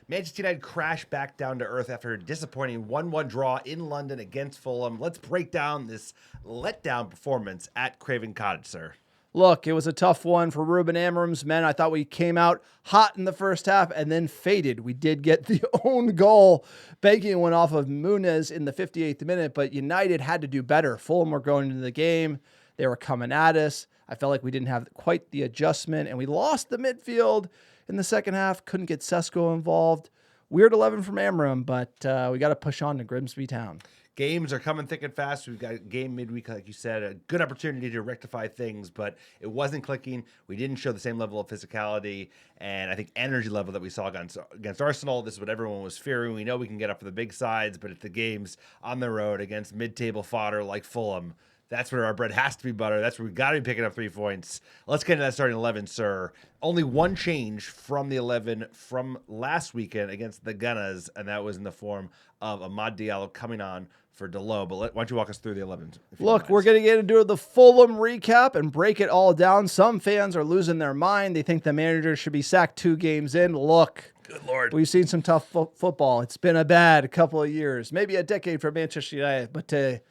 Manchester United crashed back down to earth after a disappointing 1-1 draw in London against Fulham. Let's break down this letdown performance at Craven Cottage, sir. Look, it was a tough one for Ruben Amorim's men. I thought we came out hot in the first half and then faded. We did get the own goal. Banking went off of Muniz in the 58th minute, but United had to do better. Fulham were going into the game. They were coming at us. I felt like we didn't have quite the adjustment, and we lost the midfield in the second half. Couldn't get Sesko involved. Weird 11 from Amorim, but we got to push on to Grimsby Town. Games are coming thick and fast. We've got a game midweek, like you said, a good opportunity to rectify things, but it wasn't clicking. We didn't show the same level of physicality and I think energy level that we saw against Arsenal. This is what everyone was fearing. We know we can get up for the big sides, but at the games on the road against mid-table fodder like Fulham, that's where our bread has to be buttered. That's where we got to be picking up 3 points. Let's get into that starting 11, sir. Only one change from the 11 from last weekend against the Gunners, and that was in the form of Amad Diallo coming on for Delo. But why don't you walk us through the 11? Look, we're going to get into the Fulham recap and break it all down. Some fans are losing their mind. They think the manager should be sacked 2 games in. Look, good Lord, we've seen some tough football. It's been a bad couple of years, maybe a decade for Manchester United, but the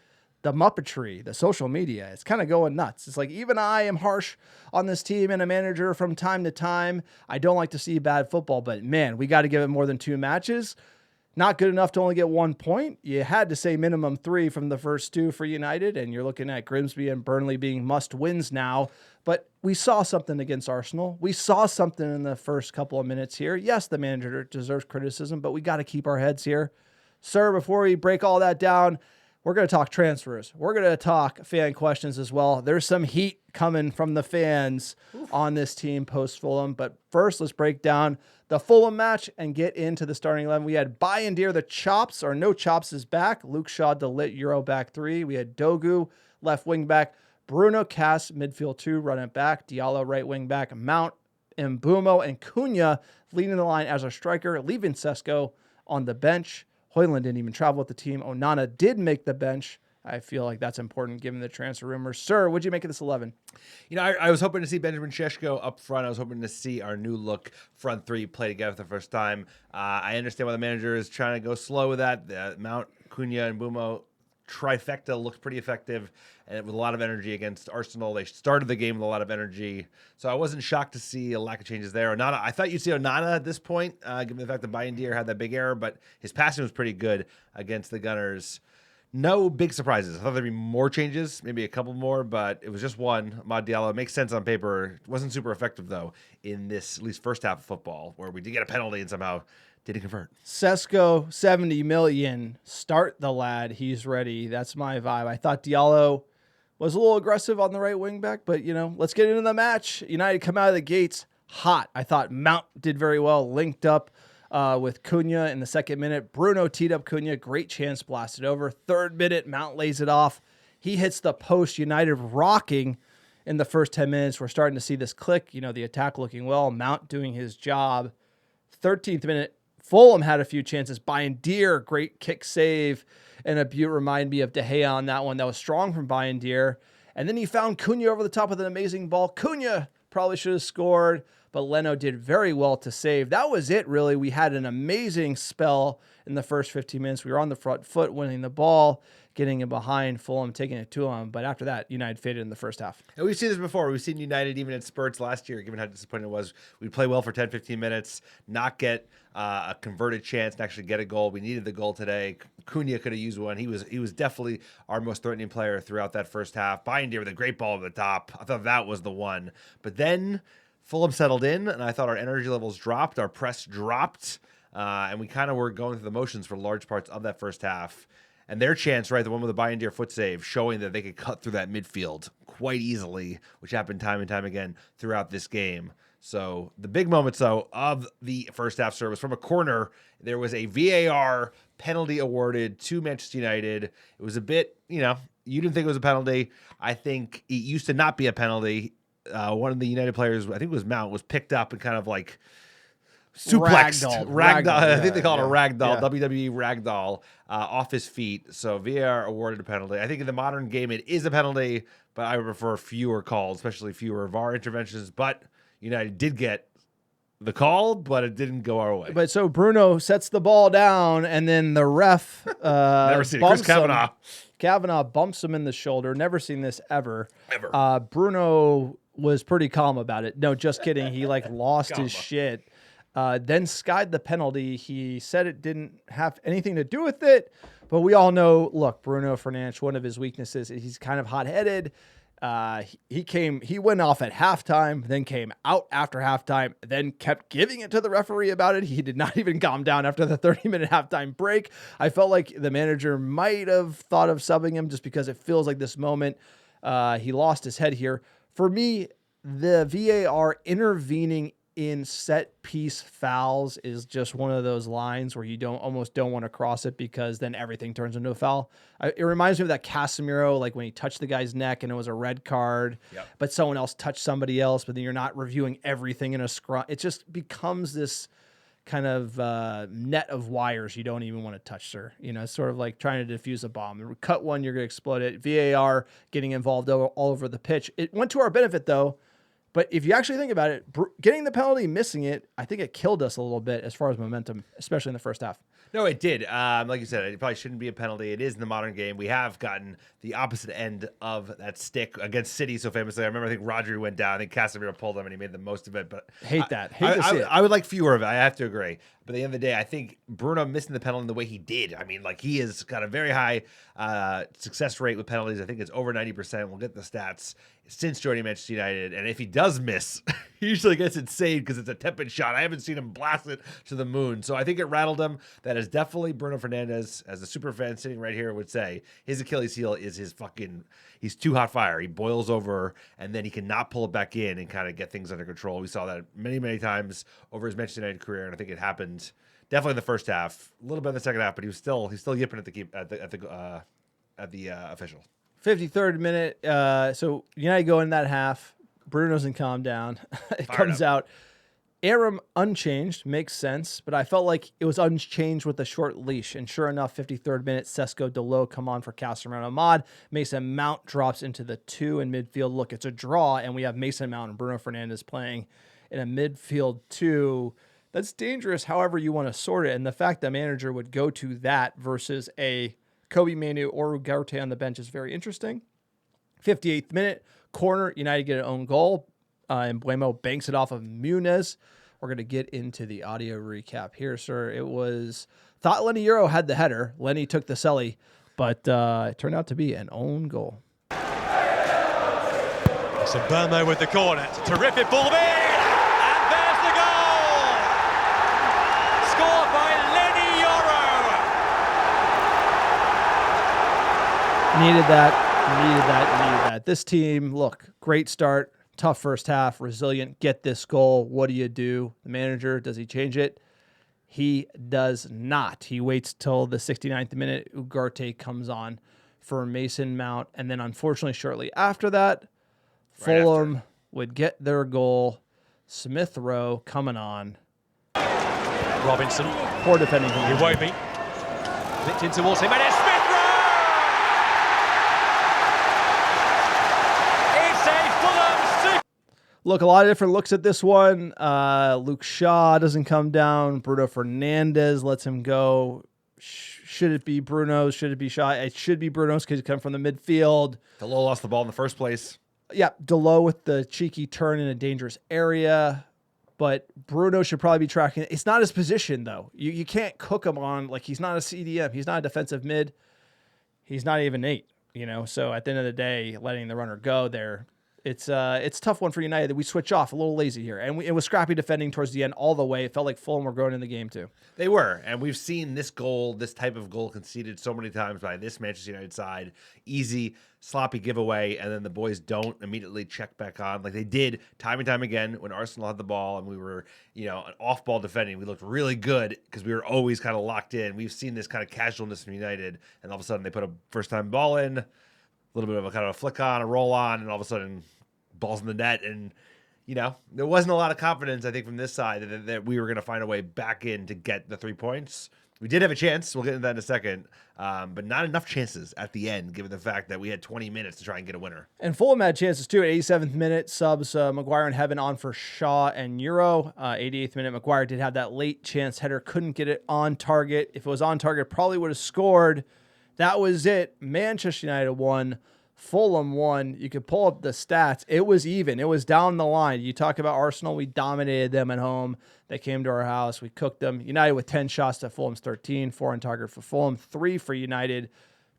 muppetry, the social media, it's kind of going nuts. It's like, even I am harsh on this team and a manager from time to time. I don't like to see bad football, but man, we got to give it more than 2 matches. Not good enough to only get 1 point. You had to say minimum 3 from the first 2 for United, and you're looking at Grimsby and Burnley being must wins now. But we saw something against Arsenal. We saw something in the first couple of minutes here. Yes, the manager deserves criticism, but we got to keep our heads here. Sir, before we break all that down, we're going to talk transfers. We're going to talk fan questions as well. There's some heat coming from the fans on this team post-Fulham. But first, let's break down the Fulham match and get into the starting 11. We had Bayindir, the chops, or no chops is back. Luke Shaw, Ligt, Yoro back 3. We had Dogu, left wing back. Bruno, Cass, midfield 2, running back. Diallo, right wing back. Mount, Mbumo, and Cunha leading the line as a striker, leaving Sesko on the bench. Højlund didn't even travel with the team. Onana did make the bench. I feel like that's important given the transfer rumors. Sir, what'd you make of this 11? You know, I was hoping to see Benjamin Šeško up front. I was hoping to see our new look front 3 play together for the first time. I understand why the manager is trying to go slow with that. The Mount, Cunha, and Mbumo trifecta looked pretty effective, and with a lot of energy against Arsenal. They started the game with a lot of energy, so I wasn't shocked to see a lack of changes there. Onana, I thought you'd see Onana at this point, given the fact that Bayindir had that big error, but his passing was pretty good against the Gunners. No big surprises. I thought there'd be more changes, maybe a couple more, but it was just one. Amad Diallo, it makes sense on paper. It wasn't super effective, though, in this at least first half of football, where we did get a penalty and somehow didn't convert. Sesko, 70 million. Start the lad. He's ready. That's my vibe. I thought Diallo was a little aggressive on the right wing back, but, you know, let's get into the match. United come out of the gates hot. I thought Mount did very well, linked up with Cunha in the 2nd minute. Bruno teed up Cunha. Great chance, blasted over. 3rd minute, Mount lays it off. He hits the post. United rocking in the first 10 minutes. We're starting to see this click. You know, the attack looking well. Mount doing his job. 13th minute, Fulham had a few chances. Bayindir, great kick save. And a Butte reminded me of De Gea on that one. That was strong from Bayindir. And then he found Cunha over the top with an amazing ball. Cunha probably should have scored, but Leno did very well to save. That was it, really. We had an amazing spell in the first 15 minutes. We were on the front foot, winning the ball, getting it behind Fulham, taking it to them. But after that, United faded in the first half. And we've seen this before. We've seen United even in spurts last year, given how disappointing it was. We'd play well for 10, 15 minutes, not get a converted chance and actually get a goal. We needed the goal today. Cunha could have used one. He was definitely our most threatening player throughout that first half. Bayindir with a great ball over the top. I thought that was the one. But then Fulham settled in, and I thought our energy levels dropped. Our press dropped, and we kind of were going through the motions for large parts of that first half. And their chance, right, the one with the Bayindir foot save, showing that they could cut through that midfield quite easily, which happened time and time again throughout this game. So the big moments, though, of the first half service, from a corner, there was a VAR penalty awarded to Manchester United. It was a bit, you didn't think it was a penalty. I think it used to not be a penalty. One of the United players, I think it was Mount, was picked up and kind of like suplexed. Ragdoll. I think they call it a ragdoll, WWE ragdoll, off his feet. So VAR awarded a penalty. I think in the modern game it is a penalty, but I would prefer fewer calls, especially fewer VAR interventions. But United did get the call, but it didn't go our way. But so Bruno sets the ball down, and then the ref Never seen it. Chris Kavanagh. Kavanagh bumps him in the shoulder. Never seen this ever. Ever. Bruno was pretty calm about it. No, just kidding. He lost his shit. Then skied the penalty. He said it didn't have anything to do with it, but we all know, look, Bruno Fernandes, one of his weaknesses, he's kind of hot-headed. He went off at halftime, then came out after halftime, then kept giving it to the referee about it. He did not even calm down after the 30-minute halftime break. I felt like the manager might have thought of subbing him just because it feels like this moment he lost his head here. For me, the VAR intervening in set piece fouls is just one of those lines where you almost don't want to cross it, because then everything turns into a foul. It reminds me of that Casemiro, like when he touched the guy's neck and it was a red card, but someone else touched somebody else, but then you're not reviewing everything in a scrum. It just becomes this kind of net of wires you don't even want to touch, sir. It's sort of like trying to defuse a bomb. Cut one, you're going to explode it. VAR getting involved all over the pitch. It went to our benefit, though. But if you actually think about it, getting the penalty, missing it, I think it killed us a little bit as far as momentum, especially in the first half. No, it did. Like you said, it probably shouldn't be a penalty. It is in the modern game. We have gotten the opposite end of that stick against City so famously. I remember, I think Rodri went down. I think Casemiro pulled him, and he made the most of it. But Hate to see it. I would like fewer of it. I have to agree. But at the end of the day, I think Bruno missing the penalty in the way he did. I mean, he has got a very high success rate with penalties. I think it's over 90%. We'll get the stats since joining Manchester United. And if he does miss, he usually gets it saved because it's a tepid shot. I haven't seen him blast it to the moon. So I think it rattled him. That is definitely Bruno Fernandes, as a super fan sitting right here would say, his Achilles heel is he's too hot fire. He boils over, and then he cannot pull it back in and kind of get things under control. We saw that many, many times over his Manchester United career, and I think it happened definitely in the first half, a little bit in the second half, but he's still yipping at the official. 53rd minute. So United go in that half. Bruno doesn't calm down. It comes out. Aram unchanged, makes sense, but I felt like it was unchanged with a short leash. And sure enough, 53rd minute, Sesko Delo come on for Casemiro Ahmad. Mason Mount drops into the 2 in midfield. Look, it's a draw, and we have Mason Mount and Bruno Fernandes playing in a midfield 2. That's dangerous however you want to sort it. And the fact that manager would go to that versus a Kobe Manu or Ugarte on the bench is very interesting. 58th minute, corner, United get an own goal. And Buemo banks it off of Muniz. We're going to get into the audio recap here, sir. Thought Lenny Yoro had the header. Lenny took the celly, but it turned out to be an own goal. So Buemo with the corner. It's a terrific ball in. And there's the goal. Scored by Lenny Yoro. Needed that. This team, look, great start. Tough first half, resilient, get this goal. What do? The manager, does he change it? He does not. He waits till the 69th minute. Ugarte comes on for Mason Mount. And then unfortunately, shortly after that, Fulham would get their goal. Smith Rowe coming on. Robinson. Poor defending. He won't be. Flicked in towards him, and it's Smith Rowe! It's a Fulham super. Look, a lot of different looks at this one. Luke Shaw doesn't come down. Bruno Fernandes lets him go. Should it be Bruno's? Should it be Shaw? It should be Bruno's because he come from the midfield. Delo lost the ball in the first place. Yeah, Delo with the cheeky turn in a dangerous area. But Bruno should probably be tracking it. It's not his position, though. You can't cook him on, he's not a CDM. He's not a defensive mid. He's not even 8, So at the end of the day, letting the runner go there, it's a tough one for United that we switch off, a little lazy here. And it was scrappy defending towards the end all the way. It felt like Fulham were growing in the game, too. They were, and we've seen this type of goal conceded so many times by this Manchester United side. Easy, sloppy giveaway, and then the boys don't immediately check back on like they did time and time again when Arsenal had the ball and we were, an off-ball defending. We looked really good because we were always kind of locked in. We've seen this kind of casualness from United, and all of a sudden they put a first-time ball in, a little bit of a kind of a flick on, a roll on, and all of a sudden balls in the net, and there wasn't a lot of confidence, I think, from this side that we were going to find a way back in to get the 3 points. We did have a chance. We'll get into that in a second. But not enough chances at the end, given the fact that we had 20 minutes to try and get a winner. And Fulham had chances too. At 87th minute, subs Maguire and Heaven on for Shaw and Yoro. 88th minute, Maguire did have that late chance header. Couldn't get it on target. If it was on target, probably would have scored. That was it. Manchester United won. Fulham won. You could pull up the stats. It was even. It was down the line. You talk about Arsenal. We dominated them at home. They came to our house. We cooked them. United with 10 shots to Fulham's 13. 4 on target for Fulham. 3 for United.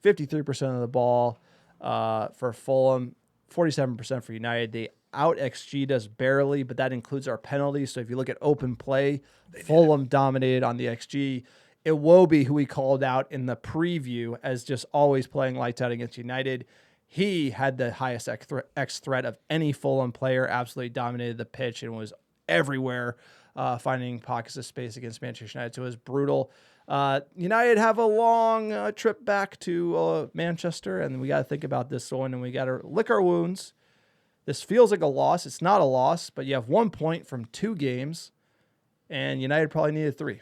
53% of the ball for Fulham. 47% for United. They out XG'd us barely, but that includes our penalties. So if you look at open play, Fulham dominated on the XG. Iwobi, who we called out in the preview as just always playing lights out against United, he had the highest X threat of any Fulham player, absolutely dominated the pitch and was everywhere, finding pockets of space against Manchester United. So it was brutal. United have a long trip back to Manchester, and we got to think about this one, and we got to lick our wounds. This feels like a loss. It's not a loss, but you have 1 point from 2 games, and United probably needed 3.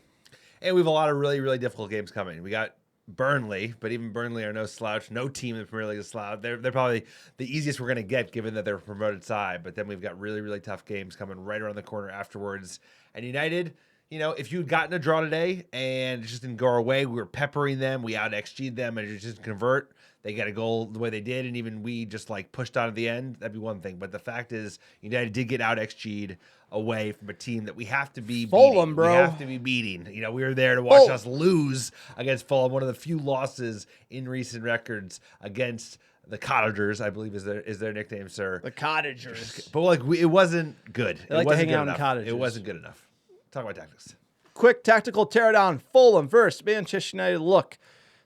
And we have a lot of really, really difficult games coming. We got Burnley, but even Burnley are no slouch. No team in the Premier League is slouch. They're probably the easiest we're going to get, given that they're a promoted side. But then we've got really, really tough games coming right around the corner afterwards. And United, you know, if you'd gotten a draw today and it just didn't go our way, we were peppering them, we out XG'd them, and it just didn't convert. They got a goal the way they did, and even we just like pushed on at the end. That'd be one thing. But the fact is, United did get out XG'd away from a team that we have to be Fulham, beating. bro. We have to be beating. You know, we were there to watch us lose against Fulham, one of the few losses in recent records against the Cottagers, I believe is their nickname, sir. The Cottagers. But like it wasn't good. They like it wasn't to hang good out in enough. cottages. It wasn't good enough. Talk about tactics. Quick tactical teardown. Fulham versus Manchester United. Look,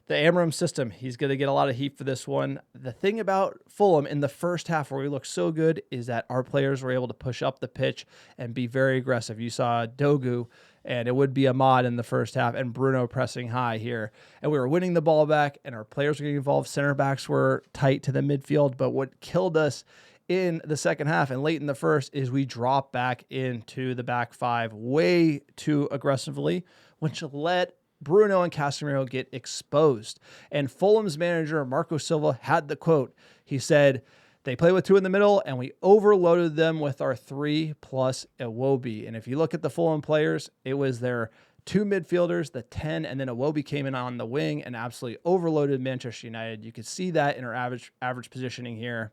the Amorim system, he's going to get a lot of heat for this one. The thing about Fulham in the first half where we looked so good is that our players were able to push up the pitch and be very aggressive. You saw Dogu, and it would be Ahmad in the first half, and Bruno pressing high here. And we were winning the ball back, and our players were getting involved. Center backs were tight to the midfield. But what killed us in the second half and late in the first is we dropped back into the back 5 way too aggressively, which let Bruno and Casemiro get exposed. And Fulham's manager, Marco Silva, had the quote. He said, they play with 2 in the middle, and we overloaded them with our 3 plus Iwobi. And if you look at the Fulham players, it was their 2 midfielders, the 10, and then Iwobi came in on the wing and absolutely overloaded Manchester United. You could see that in our average positioning here,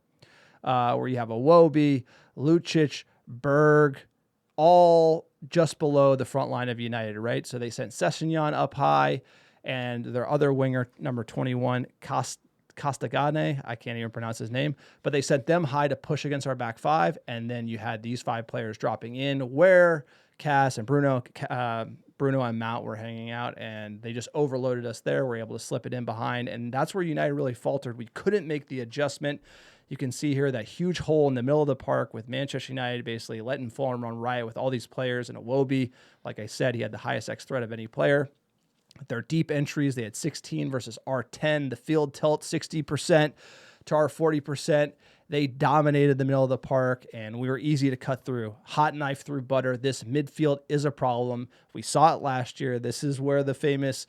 where you have Iwobi, Lucic, Berg, all just below the front line of United, right? So they sent Sessegnon up high, and their other winger, number 21, Castagane, I can't even pronounce his name, but they sent them high to push against our back 5, and then you had these 5 players dropping in where Cass and Bruno and Mount were hanging out, and they just overloaded us there. We're able to slip it in behind, and that's where United really faltered. We couldn't make the adjustment. You can see here that huge hole in the middle of the park with Manchester United basically letting Fulham run riot with all these players. And Iwobi, like I said, he had the highest X threat of any player. Their deep entries, they had 16 versus our 10. The field tilt, 60% to our 40%. They dominated the middle of the park, and we were easy to cut through. Hot knife through butter. This midfield is a problem. We saw it last year. This is where the famous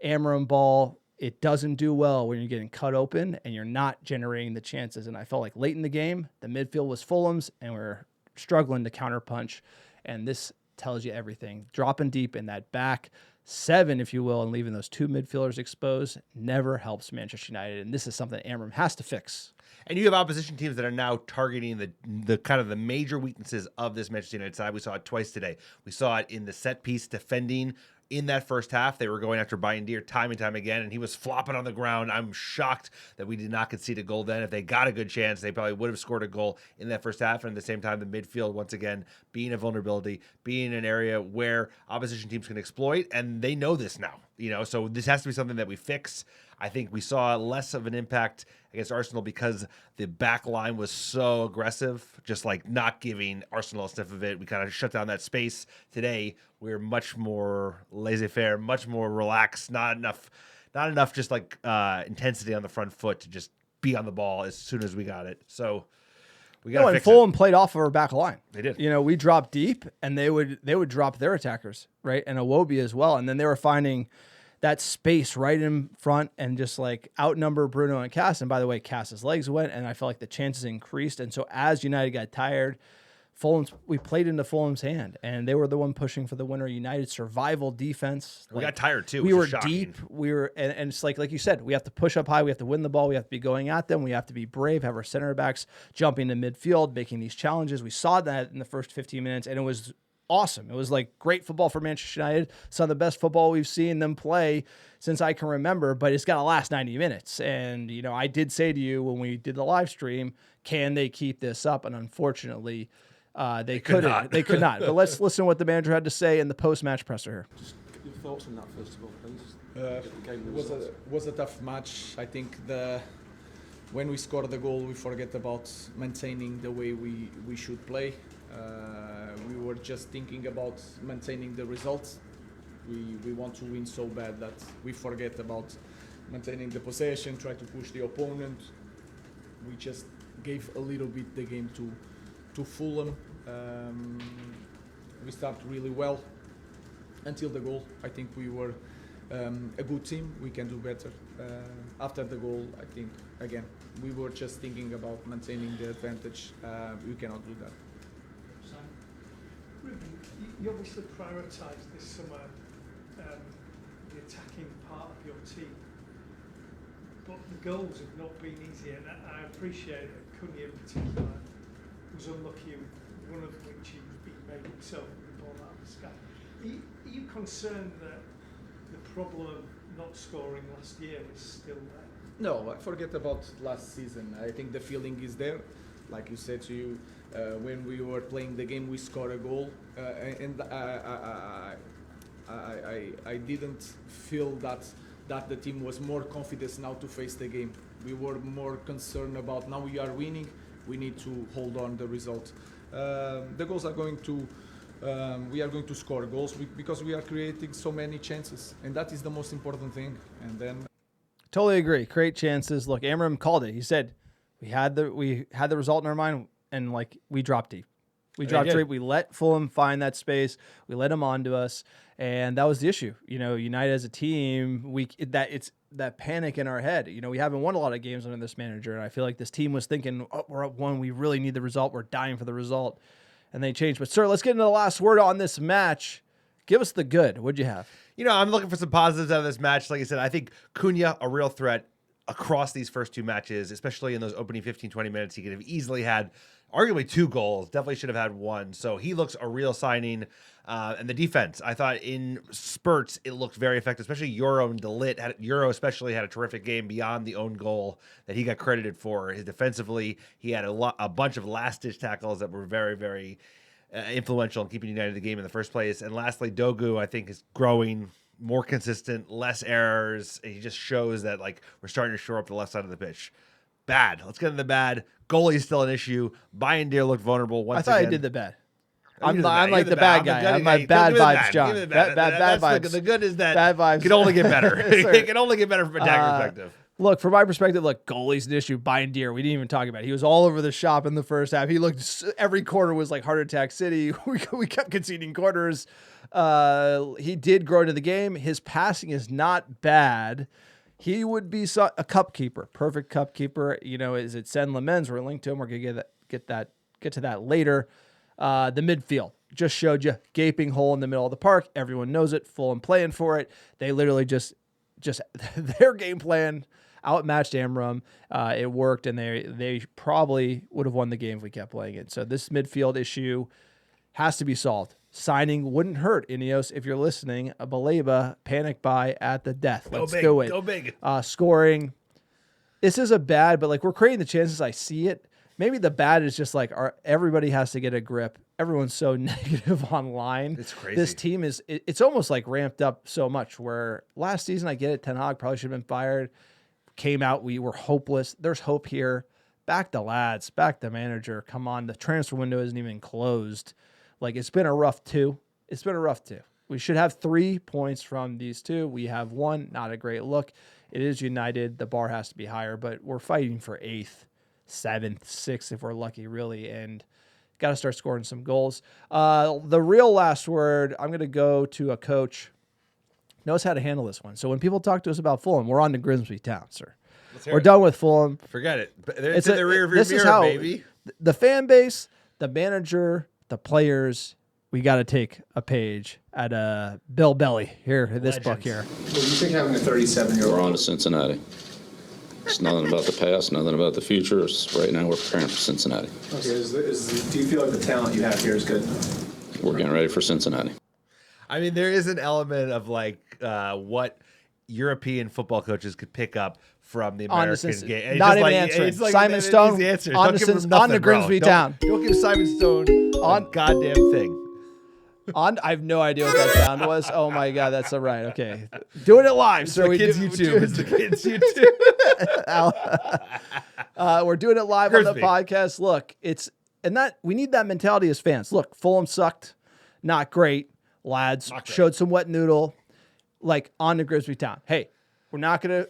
Amorim ball, it doesn't do well when you're getting cut open and you're not generating the chances. And I felt like late in the game, the midfield was Fulham's, and we're struggling to counterpunch. And this tells you everything. Dropping deep in that back 7, if you will, and leaving those 2 midfielders exposed never helps Manchester United. And this is something Amorim has to fix. And you have opposition teams that are now targeting the kind of the major weaknesses of this Manchester United side. We saw it twice today. We saw it in the set piece defending. In that first half, they were going after Bayindir time and time again, and he was flopping on the ground. I'm shocked that we did not concede a goal then. If they got a good chance, they probably would have scored a goal in that first half. And at the same time, the midfield, once again, being a vulnerability, being an area where opposition teams can exploit, and they know this now. You know, so this has to be something that we fix. I think we saw less of an impact against Arsenal because the back line was so aggressive, just like not giving Arsenal a sniff of it. We kind of shut down that space. Today, we're much more laissez-faire, much more relaxed, not enough just like intensity on the front foot to just be on the ball as soon as we got it. So we got to fix it. Fulham played off of our back line. They did. You know, we dropped deep, and they would drop their attackers, right? And Iwobi as well. And then they were finding that space right in front and just like outnumber Bruno and Cass. And by the way, Cass's legs went, and I felt like the chances increased. And so as United got tired, we played into Fulham's hand, and they were the one pushing for the winner. United survival defense. We got tired too. We were shocking. deep. And it's like you said, we have to push up high. We have to win the ball. We have to be going at them. We have to be brave, have our center backs jumping to midfield, making these challenges. We saw that in the first 15 minutes, and it was awesome. It was like great football for Manchester United. Some of the best football we've seen them play since I can remember, but it's got to last 90 minutes. And, you know, I did say to you when we did the live stream, can they keep this up? And unfortunately, they couldn't. They could not. But let's listen to what the manager had to say in the post-match presser here. Just your thoughts on that first of all, please. It was a tough match. I think when we scored the goal, we forget about maintaining the way we should play. We were just thinking about maintaining the results. We want to win so bad that we forget about maintaining the possession, try to push the opponent. We just gave a little bit the game to Fulham. We started really well until the goal. I think we were a good team. We can do better. After the goal, I think, again, we were just thinking about maintaining the advantage. We cannot do that. You obviously prioritised this summer the attacking part of your team, but the goals have not been easy, and I appreciate that Cunha in particular was unlucky, one of which he made himself with the ball out of the sky. Are you concerned that the problem of not scoring last year is still there? No, I forget about last season. I think the feeling is there. Like you said to you, when we were playing the game, we scored a goal, and I didn't feel that the team was more confident now to face the game. We were more concerned about now we are winning, we need to hold on the result. The goals are going to, we are going to score goals because we are creating so many chances, and that is the most important thing. And then, totally agree. Create chances. Look, Amorim called it. He said we had the result in our mind, and like we dropped deep. We dropped deep. We let Fulham find that space. We let them onto us, and that was the issue. You know, United as a team, it's that panic in our head. You know, we haven't won a lot of games under this manager, and I feel like this team was thinking, oh, we're up one. We really need the result. We're dying for the result, and they changed. But sir, let's get into the last word on this match. Give us the good. What'd you have? You know, I'm looking for some positives out of this match. Like I said, I think Cunha, a real threat across these first two matches, especially in those opening 15, 20 minutes. He could have easily had arguably 2 goals, definitely should have had 1. So he looks a real signing. And the defense, I thought in spurts, it looked very effective, especially Yoro and Ligt. Yoro especially had a terrific game beyond the own goal that he got credited for. His defensively, he had a bunch of last-ditch tackles that were very, very influential in keeping United in the game in the first place. And lastly, Dogu, I think, is growing, more consistent, less errors. He just shows that like we're starting to shore up the left side of the pitch. Bad. Let's get into the bad. Goalie's still an issue. Bayindir looked vulnerable once again. I thought I did the bad. I'm like like the bad guy. I'm my bad vibes, John. Bad vibes. The good is that bad vibes can only get better. It can only get better from a attack perspective. Look, from my perspective, look, goalie's an issue. Bayindir, we didn't even talk about it. He was all over the shop in the first half. He looked, every corner was like heart attack city. We kept conceding corners. He did grow into the game. His passing is not bad. He would be a cup keeper, perfect cup keeper. You know, is it Senne Lammens? We're linked to him. We're gonna get to that later. The midfield just showed you gaping hole in the middle of the park. Everyone knows it. Fulham playing for it. They literally just their game plan outmatched Amorim. It worked, and they probably would have won the game if we kept playing it. So this midfield issue has to be solved. Signing wouldn't hurt, Ineos. If you're listening, a Baleba panic buy at the death. Let's do it. Go big. Scoring. This is a bad, but like we're creating the chances. I see it. Maybe the bad is just like everybody has to get a grip. Everyone's so negative online. It's crazy. This team is, it's almost like ramped up so much where last season, I get it, Ten Hag probably should have been fired. Came out, we were hopeless. There's hope here. Back the lads, back the manager. Come on, the transfer window isn't even closed. Like, it's been a rough 2. It's been a rough 2. We should have 3 points from these 2. We have 1, not a great look. It is United. The bar has to be higher, but we're fighting for 8th, 7th, 6th if we're lucky, really, and got to start scoring some goals. The real last word, I'm going to go to a coach knows how to handle this one. So when people talk to us about Fulham, we're on to Grimsby Town, sir. Let's hear We're it. done with Fulham. Forget it. It's in the rear view This is mirror, how baby. the fan base, the manager, the players, we got to take a page at Bill Belly here in this book here. Well, you think having a 37-year-old... We're on to Cincinnati. It's nothing about the past, nothing about the future. Right now, we're preparing for Cincinnati. Okay, do you feel like the talent you have here is good? We're getting ready for Cincinnati. I mean, there is an element of like what European football coaches could pick up from the American game. And it's not just even like, answering. it's like Simon it is Stone, the answer. on Don't to give him on nothing, to bro. Grimsby Don't- Town. Don't give Simon Stone a goddamn thing. I have no idea what that sound was. Oh my God, that's all right. Okay, doing it live, sir. The kids' YouTube. It's the kids' YouTube. We're doing it live on the Grimsby. podcast. Look, we need that mentality as fans. Look, Fulham sucked, not great. Lads showed some wet noodle. Like on to Grimsby Town. Hey, we're not gonna.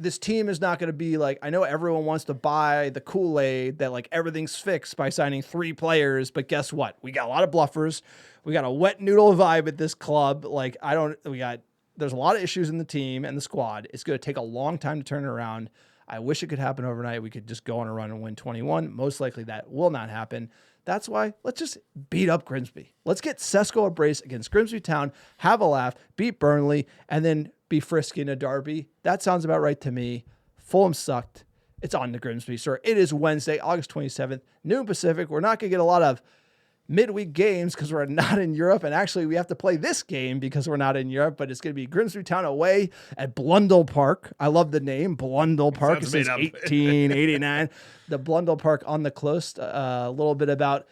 This team is not going to be like, I know everyone wants to buy the Kool-Aid that like everything's fixed by signing 3 players, but guess what? We got a lot of bluffers. We got a wet noodle vibe at this club. Like there's a lot of issues in the team and the squad. It's going to take a long time to turn it around. I wish it could happen overnight. We could just go on a run and win 21. Most likely that will not happen. That's why let's just beat up Grimsby. Let's get Sesko a brace against Grimsby Town, have a laugh, beat Burnley, and then be frisky in a derby. That sounds about right to me. Fulham sucked. It's on to Grimsby, sir. It is Wednesday, August 27th, noon Pacific. We're not going to get a lot of midweek games because we're not in Europe. And actually, we have to play this game because we're not in Europe. But it's going to be Grimsby Town away at Blundell Park. I love the name, Blundell Park. It Sounds says made up. 1889. The Blundell Park on the coast. A little bit about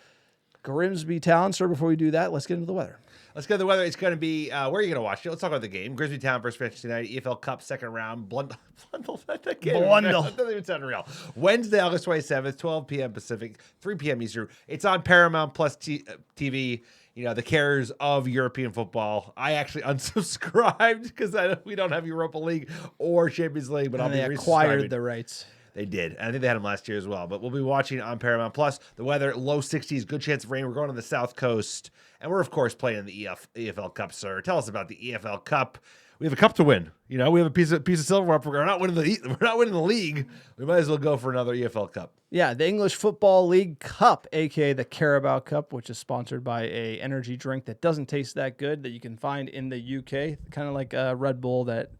Grimsby Town. Sir, before we do that, let's get into the weather. Let's go to the weather. It's going to be, where are you going to watch it? Let's talk about the game. Grimsby Town versus Manchester United, EFL Cup, second round. Blundell. That doesn't even sound real. Wednesday, August 27th, 12 p.m. Pacific, 3 p.m. Eastern. It's on Paramount Plus TV. You know, the cares of European football. I actually unsubscribed because we don't have Europa League or Champions League, but I'll be they acquired resubscribing. the rights. They did. And I think they had them last year as well. But we'll be watching on Paramount Plus. The weather, low 60s, good chance of rain. We're going on the South Coast. And we're, of course, playing in the EFL Cup, sir. Tell us about the EFL Cup. We have a cup to win. You know, we have a piece of silverware. We're not winning the league. We might as well go for another EFL Cup. Yeah, the English Football League Cup, a.k.a. the Carabao Cup, which is sponsored by a energy drink that doesn't taste that good that you can find in the UK, kind of like a Red Bull that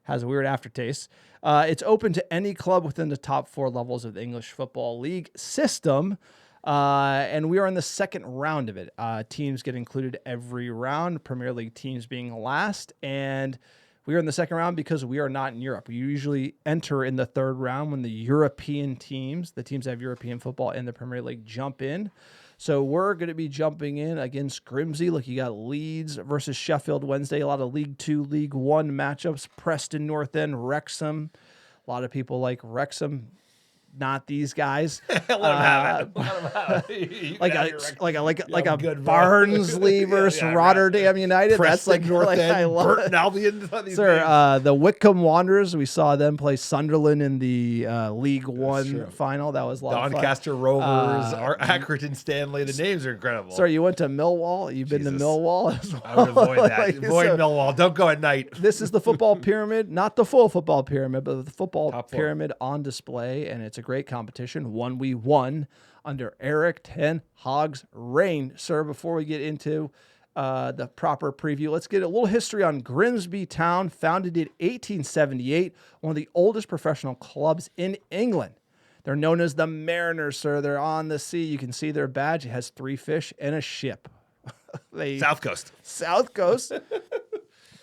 has a weird aftertaste. It's open to any club within the top 4 levels of the English Football League system. And we are in the second round of it. Teams get included every round, Premier League teams being last. And we are in the second round because we are not in Europe. We usually enter in the third round when the European teams, the teams that have European football in the Premier League, jump in. So we're going to be jumping in against Grimsby. Look, you got Leeds versus Sheffield Wednesday. A lot of League 2, League 1 matchups. Preston North End, Wrexham. A lot of people like Wrexham. Not these guys. Let them have it. Like a Barnsley versus Rotterdam United. Preston, That's like North End, I love Burton it. Albion. Sir, the Wycombe Wanderers, we saw them play Sunderland in the League One final. That was a lot of fun. Doncaster Rovers, Accrington Stanley. The names are incredible. Sorry, you went to Millwall? You've been to Millwall as well? I would avoid that. Like, Avoid Millwall. Don't go at night. This is the football pyramid, not the full football pyramid, but the football Top 4. pyramid on display, and it's a great competition. One we won under Eric Ten Hag's reign. Sir, before we get into the proper preview, let's get a little history on Grimsby Town, founded in 1878, one of the oldest professional clubs in England. They're known as the Mariners, sir. They're on the sea. You can see their badge. It has 3 fish and a ship. South Coast. South Coast.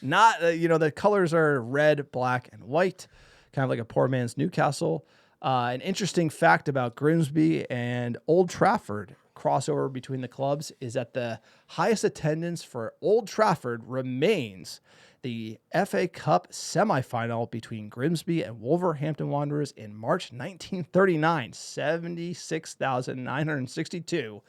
Not, the colors are red, black, and white, kind of like a poor man's Newcastle. An interesting fact about Grimsby and Old Trafford crossover between the clubs is that the highest attendance for Old Trafford remains the FA Cup semifinal between Grimsby and Wolverhampton Wanderers in March 1939, 76,962.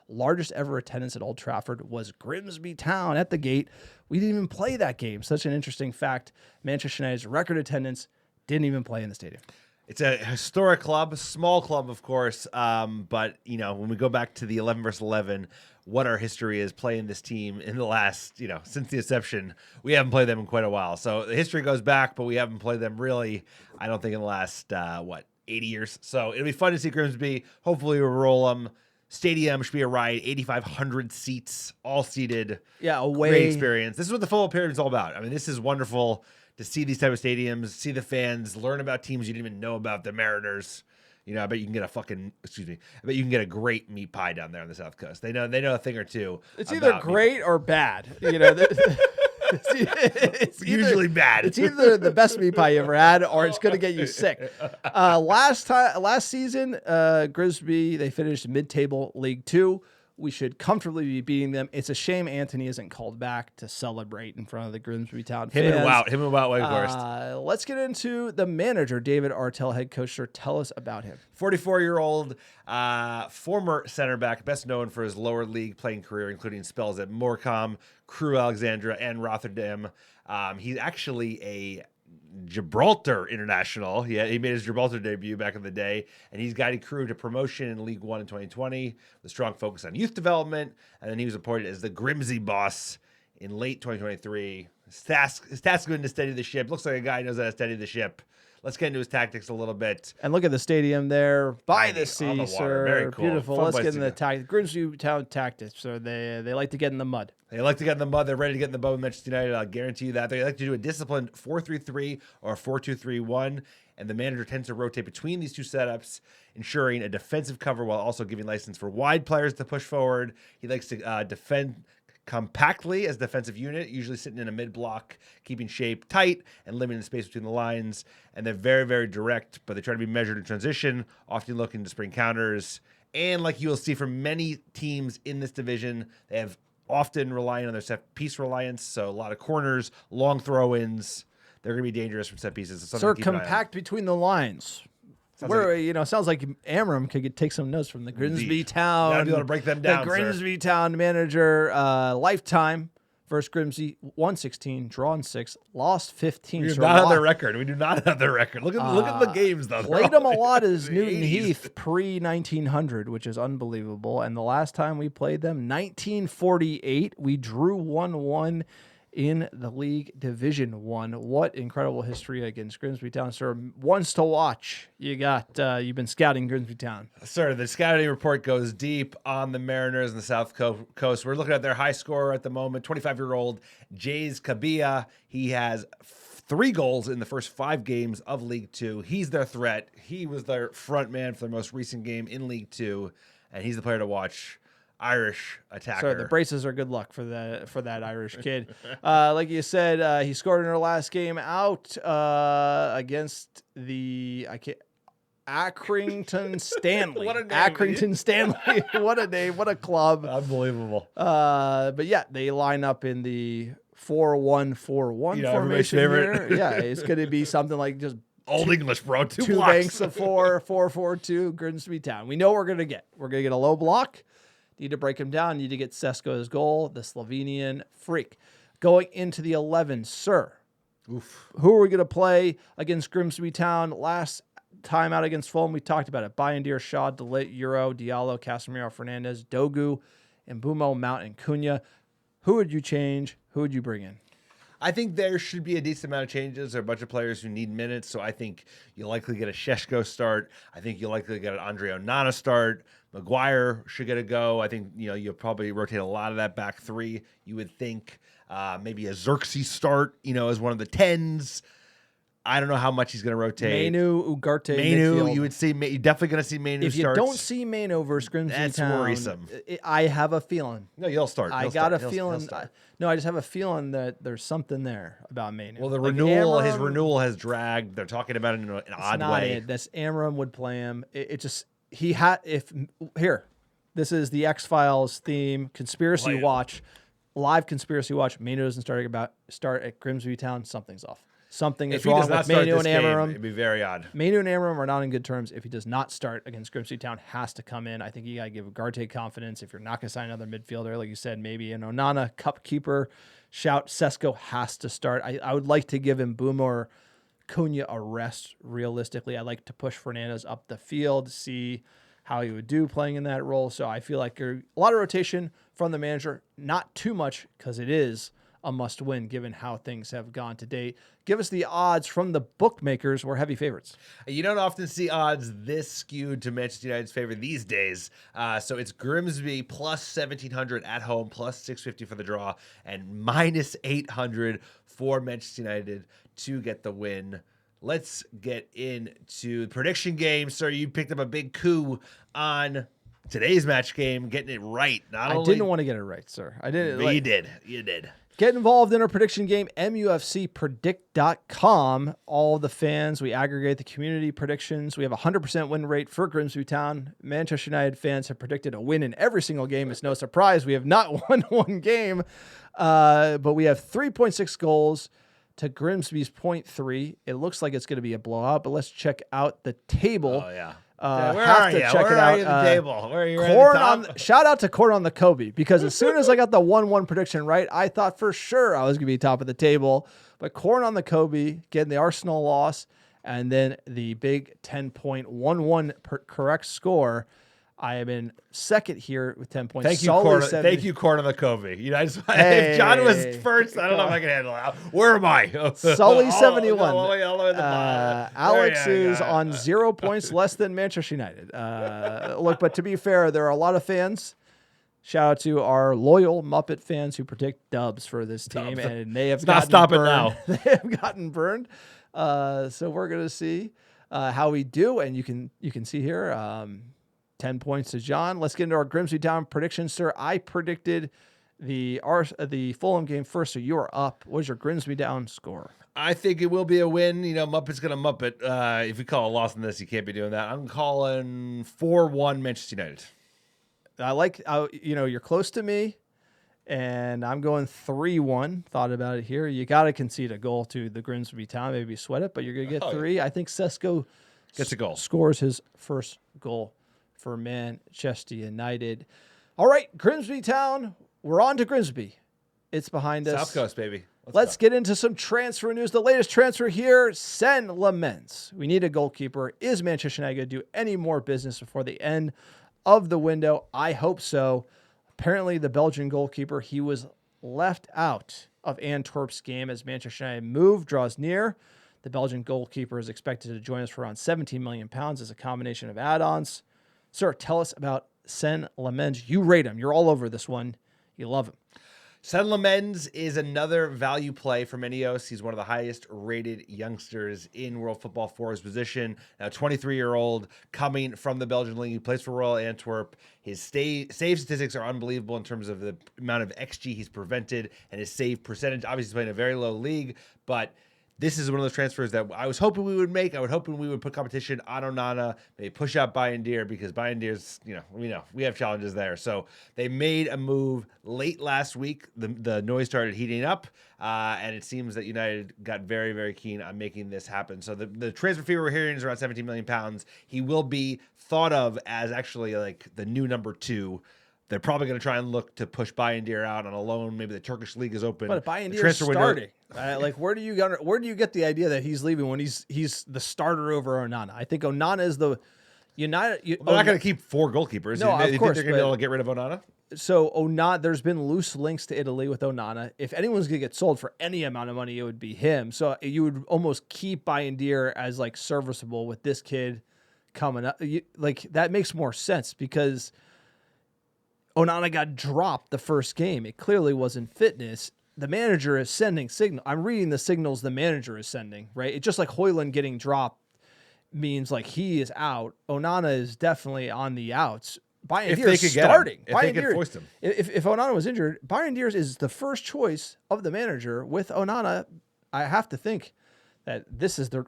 Largest ever attendance at Old Trafford was Grimsby Town at the gate. We didn't even play that game. Such an interesting fact. Manchester United's record attendance didn't even play in the stadium. It's a historic club, a small club, of course. But, when we go back to the 11 versus 11, what our history is playing this team in the last, since the inception. We haven't played them in quite a while. So the history goes back, but we haven't played them really, I don't think, in the last, 80 years. So it'll be fun to see Grimsby. Hopefully we'll roll them. Stadium should be a riot. 8,500 seats, all seated. Yeah, away. Great experience. This is what the Fulham period is all about. I mean, this is wonderful to see these type of stadiums, see the fans, learn about teams you didn't even know about, the Mariners. I bet you can get I bet you can get a great meat pie down there on the South Coast. They know a thing or two. It's either great or bad. It's usually bad. It's either the best meat pie you ever had, or it's going to get you sick. Last season, Grimsby, they finished mid-table League 2. We should comfortably be beating them. It's a shame Antony isn't called back to celebrate in front of the Grimsby Town fans. Him and Wout Weghorst. Let's get into the manager, David Artell, head coach. Sir, tell us about him. 44-year-old former center back, best known for his lower league playing career, including spells at Morecambe, Crewe Alexandra, and Rotterdam. He's actually a Gibraltar international. He made his Gibraltar debut back in the day, and he's guided Crewe to promotion in League One in 2020 with a strong focus on youth development. And then he was appointed as the Grimsby boss in late 2023. His task has been to steady the ship. Looks like a guy who knows how to steady the ship. Let's get into his tactics a little bit. And look at the stadium there by the sea, on the water. sir. Very cool. Beautiful. Fun Let's place get to into the go. tactics. Grimsby Town tactics. So they like to get in the mud. They like to get in the mud. They're ready to get in the mud with Manchester United. I'll guarantee you that. They like to do a disciplined 4-3-3 or 4-2-3-1, and the manager tends to rotate between these two setups, ensuring a defensive cover while also giving license for wide players to push forward. He likes to defend compactly as a defensive unit, usually sitting in a mid-block, keeping shape tight and limiting the space between the lines. And they're very, very direct, but they try to be measured in transition, often looking to spring counters. And like you will see from many teams in this division, they have often relying on their set-piece reliance, so a lot of corners, long throw-ins. They're going to be dangerous from set pieces. So Sir, compact between the lines. Sounds like Amorim could take some notes from the Grimsby Town. Gotta be able to break them down, The Grimsby Town manager, lifetime versus Grimsby, 116, drawn 6, lost 15. We do not have their record. We do not have their record. Look at the games, though. Played them a lot as Newton Heath pre-1900, which is unbelievable. And the last time we played them, 1948, we drew 1-1 in the League Division 1. What incredible history against Grimsby Town, sir. Ones to watch. You've been scouting Grimsby Town. Sir, the scouting report goes deep on the Mariners in the South Coast. We're looking at their high scorer at the moment, 25-year-old Jays Kabia. He has 3 goals in the first 5 games of League 2. He's their threat. He was their front man for their most recent game in League 2, and he's the player to watch. Irish attacker. So the braces are good luck for that Irish kid. Like you said, he scored in our last game out against the Accrington Stanley. What a name. Accrington Stanley. What a name. What a club. Unbelievable. But yeah, they line up in the 4-1-4-1 formation here. Yeah, it's going to be something like just Old English, bro. Two banks of 4-4-4-2 Grimsby Town. We know what we're going to get. We're going to get a low block. Need to break him down. Need to get Sesko's goal, the Slovenian freak. Going into the 11, sir. Oof. Who are we going to play against Grimsby Town? Last time out against Fulham, we talked about it. Bayindir, Shaw, Ligt, Yoro, Diallo, Casemiro, Fernandez, Dogu, Mbumo, Mount, and Cunha. Who would you change? Who would you bring in? I think there should be a decent amount of changes. There are a bunch of players who need minutes, so I think you'll likely get a Šeško start. I think you'll likely get an Andre Onana start. Maguire should get a go. I think you'll probably rotate a lot of that back 3. You would think maybe a Xerxes start, as one of the 10s. I don't know how much he's going to rotate. Mainu, Ugarte, Mainu, midfield. you would see. You're definitely going to see Mainu If you starts. don't see Mainu versus Grimsby That's Town, worrisome. I have a feeling. No, you'll start. I He'll got start. a feeling. No, I just have a feeling that there's something there about Mainu. Well, his Amorim, renewal has dragged. They're talking about it in an odd not way. it. That's Amorim would play him. This is the X-Files theme, Conspiracy Watch, live Conspiracy Watch. Mainu doesn't start at Grimsby Town. Something's off. Something is wrong with Mainu and Amorim. It'd be very odd. Mainu and Amorim are not in good terms. If he does not start against Grimsby Town, has to come in. I think you got to give Ugarte confidence. If you're not going to sign another midfielder, like you said, maybe an Onana, cup keeper, shout. Sesko has to start. I would like to give him Mbumo or Cunha a rest, realistically. I'd like to push Fernandez up the field, see how he would do playing in that role. So I feel like a lot of rotation from the manager, not too much because it is a must win given how things have gone to date. Give us the odds from the bookmakers. We're heavy favorites. You don't often see odds this skewed to Manchester United's favor these days. So it's Grimsby plus 1,700 at home, plus 650 for the draw, and minus 800 for Manchester United to get the win. Let's get into the prediction game. Sir, you picked up a big coup on today's match game, getting it right. I didn't want to get it right, sir. I didn't. You did. You did. Get involved in our prediction game, MUFCpredict.com. All the fans, we aggregate the community predictions. We have a 100% win rate for Grimsby Town. Manchester United fans have predicted a win in every single game. It's no surprise we have not won one game, but we have 3.6 goals to Grimsby's 0.3. It looks like it's going to be a blowout, but let's check out the table. Oh, yeah. Where are you? Where are you at the table? Where are you? Shout out to Corn on the Kobe, because as soon as I got the 1-1 prediction right, I thought for sure I was going to be top of the table. But Corn on the Kobe getting the Arsenal loss and then the big 10.11 correct score. I am in second here with 10 points. Thank you, Corn on the Kobe. You know, if John was first, I don't know if I can handle it. Where am I? Sully 71. All the way at the bottom. Alex is on 0 points less than Manchester United. Look, but to be fair, there are a lot of fans. Shout out to our loyal Muppet fans who predict dubs for this team, and they have not stopping now. They have gotten burned. So we're gonna see how we do, and you can see here. 10 points to John. Let's get into our Grimsby Town predictions, sir. I predicted the Fulham game first, so you are up. What's your Grimsby Town score? I think it will be a win. You know, Muppet's going to Muppet. If you call a loss in this, you can't be doing that. I'm calling 4-1 Manchester United. I like, you're close to me, and I'm going 3-1. Thought about it here. You got to concede a goal to the Grimsby Town. Maybe sweat it, but you're going to get 3. I think Sesko gets a goal. Scores his first goal for Manchester United. All right, Grimsby Town. We're on to Grimsby. It's behind us. South Coast, baby. Let's get into some transfer news. The latest transfer here, Senne Lammens. We need a goalkeeper. Is Manchester United going to do any more business before the end of the window? I hope so. Apparently, the Belgian goalkeeper, he was left out of Antwerp's game as Manchester United draws near. The Belgian goalkeeper is expected to join us for around £17 million as a combination of add-ons. Sir, tell us about Senne Lammens. You rate him. You're all over this one. You love him. Senne Lammens is another value play from Ineos. He's one of the highest rated youngsters in world football for his position. Now, 23-year-old coming from the Belgian league. He plays for Royal Antwerp. His save statistics are unbelievable in terms of the amount of XG he's prevented and his save percentage. Obviously, he's playing a very low league, but this is one of those transfers that I was hoping we would make. I was hoping we would put competition on Onana, maybe push out Bayindir, because Bayindir's, we have challenges there. So they made a move late last week. The noise started heating up, and it seems that United got very, very keen on making this happen. So the transfer fee we're hearing is around £17 million. He will be thought of as actually like the new number 2. They're probably going to try and look to push Bayindir out on a loan. Maybe the Turkish league is open. But Bayindir is starting. Where do you get the idea that he's leaving when he's the starter over Onana? I think Onana is the United. They're not going to keep 4 goalkeepers. No, you think they're going to be able to get rid of Onana? So Onana, there's been loose links to Italy with Onana. If anyone's going to get sold for any amount of money, it would be him. So you would almost keep Bayindir as like serviceable with this kid coming up. That makes more sense because Onana got dropped the first game. It clearly wasn't fitness. The manager is sending signal. I'm reading the signals the manager is sending, right? It's just like Højlund getting dropped means like he is out. Onana is definitely on the outs. Bayindir is starting. If they could foist him. If Onana was injured, Bayindir is the first choice of the manager. With Onana, I have to think that this is the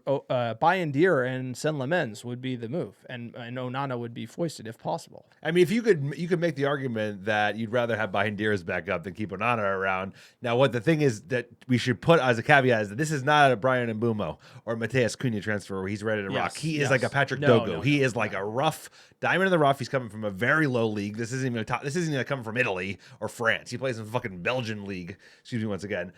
Bayindir and Senne Lammens would be the move, and Onana would be foisted if possible. I mean, if you could make the argument that you'd rather have Bayindir as backup than keep Onana around. Now, what the thing is that we should put as a caveat is that this is not a Brian Mbeumo or Mateus Cunha transfer where he's ready to rock. He is like a Patrick Dogo. He is like a rough diamond in the rough. He's coming from a very low league. This isn't even coming from Italy or France. He plays in the fucking Belgian league. Excuse me once again.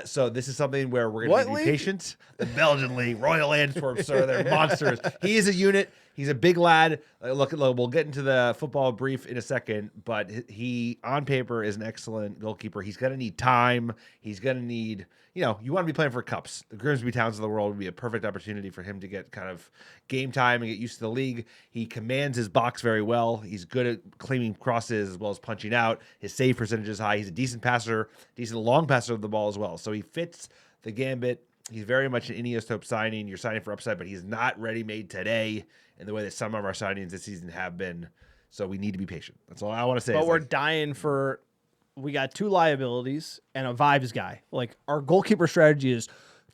So this is something where we're going to be patient. the Belgian league, Royal Antwerp, sir. They're monsters. He is a unit. He's a big lad. Look, we'll get into the football brief in a second, but he, on paper, is an excellent goalkeeper. He's going to need time. He's going to need, you want to be playing for cups. The Grimsby Towns of the world would be a perfect opportunity for him to get kind of game time and get used to the league. He commands his box very well. He's good at claiming crosses as well as punching out. His save percentage is high. He's a decent passer, decent long passer of the ball as well. So he fits the gambit. He's very much an Iniesta signing. You're signing for upside, but he's not ready-made today in the way that some of our signings this season have been. So we need to be patient. That's all I want to say. But we're dying for – we got 2 liabilities and a vibes guy. Like, our goalkeeper strategy is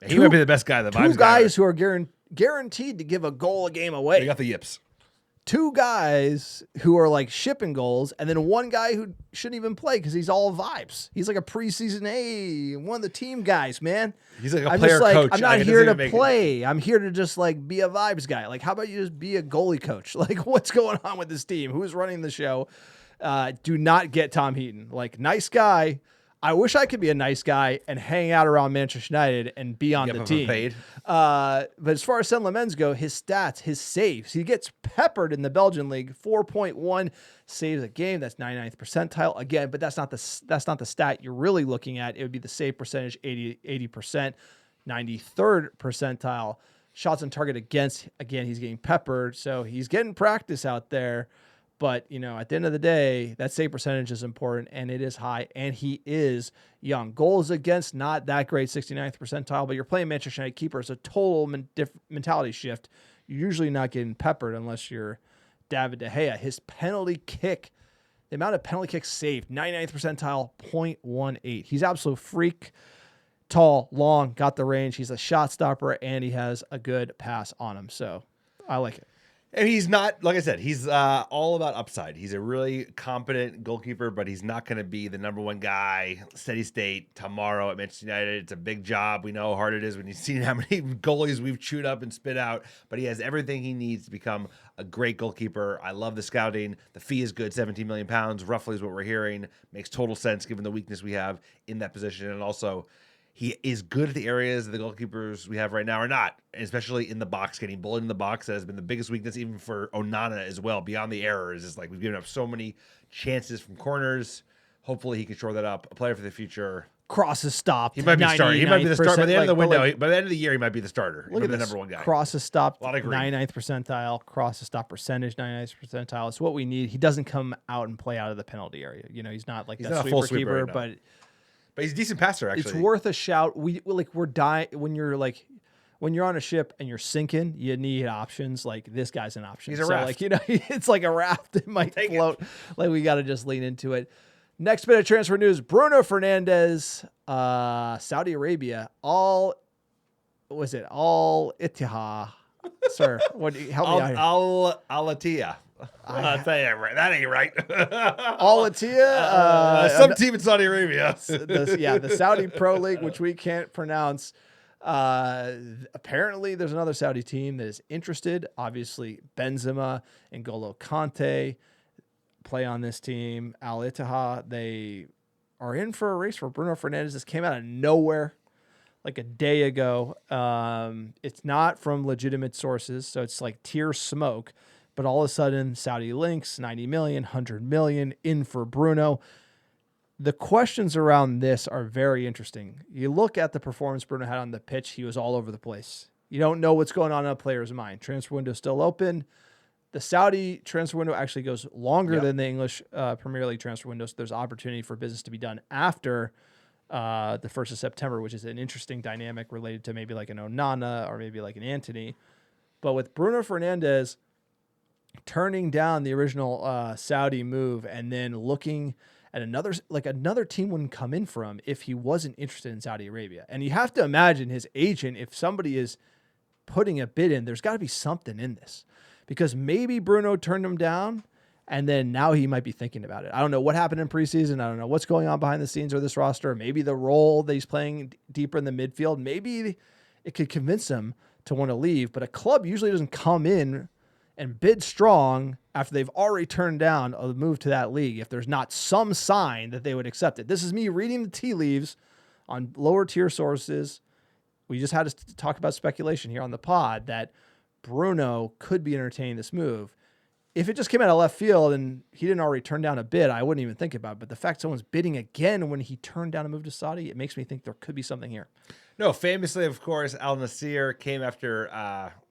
he might be the best guy, the vibes guy. 2 guys who are guaranteed to give a goal a game away. You got the yips. 2 guys who are like shipping goals, and then 1 guy who shouldn't even play because he's all vibes. He's like a preseason, one of the team guys, man. He's like a player coach. I'm not here to play. I'm here to just like be a vibes guy. Like, how about you just be a goalie coach? Like, what's going on with this team? Who's running the show? Do not get Tom Heaton. Like, nice guy. I wish I could be a nice guy and hang out around Manchester United and be on the team. Paid. But as far as Senne Lammens go, his stats, his saves, he gets peppered in the Belgian league. 4.1 saves a game. That's 99th percentile again. But that's not the stat you're really looking at. It would be the save percentage, 80%, 93rd percentile. Shots on target against. Again, he's getting peppered, so he's getting practice out there. But, at the end of the day, that save percentage is important, and it is high, and he is young. Goals against, not that great, 69th percentile, but you're playing Manchester United keeper. It's a total mentality shift. You're usually not getting peppered unless you're David De Gea. His penalty kick, the amount of penalty kicks saved, 99th percentile, 0.18. He's absolute freak. Tall, long, got the range. He's a shot stopper, and he has a good pass on him. So I like it. And he's not, like I said, he's all about upside. He's a really competent goalkeeper, but he's not going to be the number 1 guy, steady state, tomorrow at Manchester United. It's a big job. We know how hard it is when you've seen how many goalies we've chewed up and spit out, but he has everything he needs to become a great goalkeeper. I love the scouting. The fee is good, 17 million pounds, roughly is what we're hearing. Makes total sense given the weakness we have in that position. And also, he is good at the areas the goalkeepers we have right now are not, especially in the box, getting bullied in the box. That has been the biggest weakness, even for Onana as well, beyond the errors. It's like we've given up so many chances from corners. Hopefully he can shore that up. A player for the future. Crosses stopped. He might be starting. He might be the starter. By the end of the window, by the end of the year, he might be the starter. Look at the this. number 1 guy. Crosses stopped, A lot of green. 99th percentile. Crosses stop percentage, 99th percentile. It's what we need. He doesn't come out and play out of the penalty area. He's not like that not a sweeper keeper, right but he's a decent passer, actually. It's worth a shout. We're dying when you're on a ship and you're sinking, you need options. Like, this guy's an option. He's a raft. It's like a raft. It might float. Like, we got to just lean into it. Next bit of transfer news: Bruno Fernandes, Saudi Arabia. All Ittihad. Sir, help me out. Al-Attiyah. I'll tell you, that ain't right. Al-Attiyah. Some team in Saudi Arabia. The Saudi Pro League, which we can't pronounce. Apparently, there's another Saudi team that is interested. Obviously, Benzema and N'Golo Kante play on this team. Al-Ittihad, they are in for a race for Bruno Fernandes. This came out of nowhere like a day ago. It's not from legitimate sources, so it's like tier smoke. But all of a sudden, Saudi links, 90 million, 100 million in for Bruno. The questions around this are very interesting. You look at the performance Bruno had on the pitch, he was all over the place. You don't know what's going on in a player's mind. Transfer window still open. The Saudi transfer window actually goes longer than the English Premier League transfer window, so there's opportunity for business to be done after the 1st of September, which is an interesting dynamic related to maybe like an Onana or maybe like an Antony. But with Bruno Fernandes turning down the original Saudi move and then looking at another team wouldn't come in for him if he wasn't interested in Saudi Arabia. And you have to imagine his agent, if somebody is putting a bid in, there's got to be something in this, because maybe Bruno turned him down and then now he might be thinking about it. I don't know what happened in preseason. I don't know what's going on behind the scenes with this roster. Maybe the role that he's playing deeper in the midfield, maybe it could convince him to want to leave. But a club usually doesn't come in and bid strong after they've already turned down a move to that league if there's not some sign that they would accept it. This is me reading the tea leaves on lower tier sources. we just had to talk about speculation here on the pod that Bruno could be entertaining this move. If it just came out of left field and he didn't already turn down a bid, I wouldn't even think about it. But the fact someone's bidding again when he turned down a move to Saudi, it makes me think there could be something here. No, famously, of course, Al Nassr came after,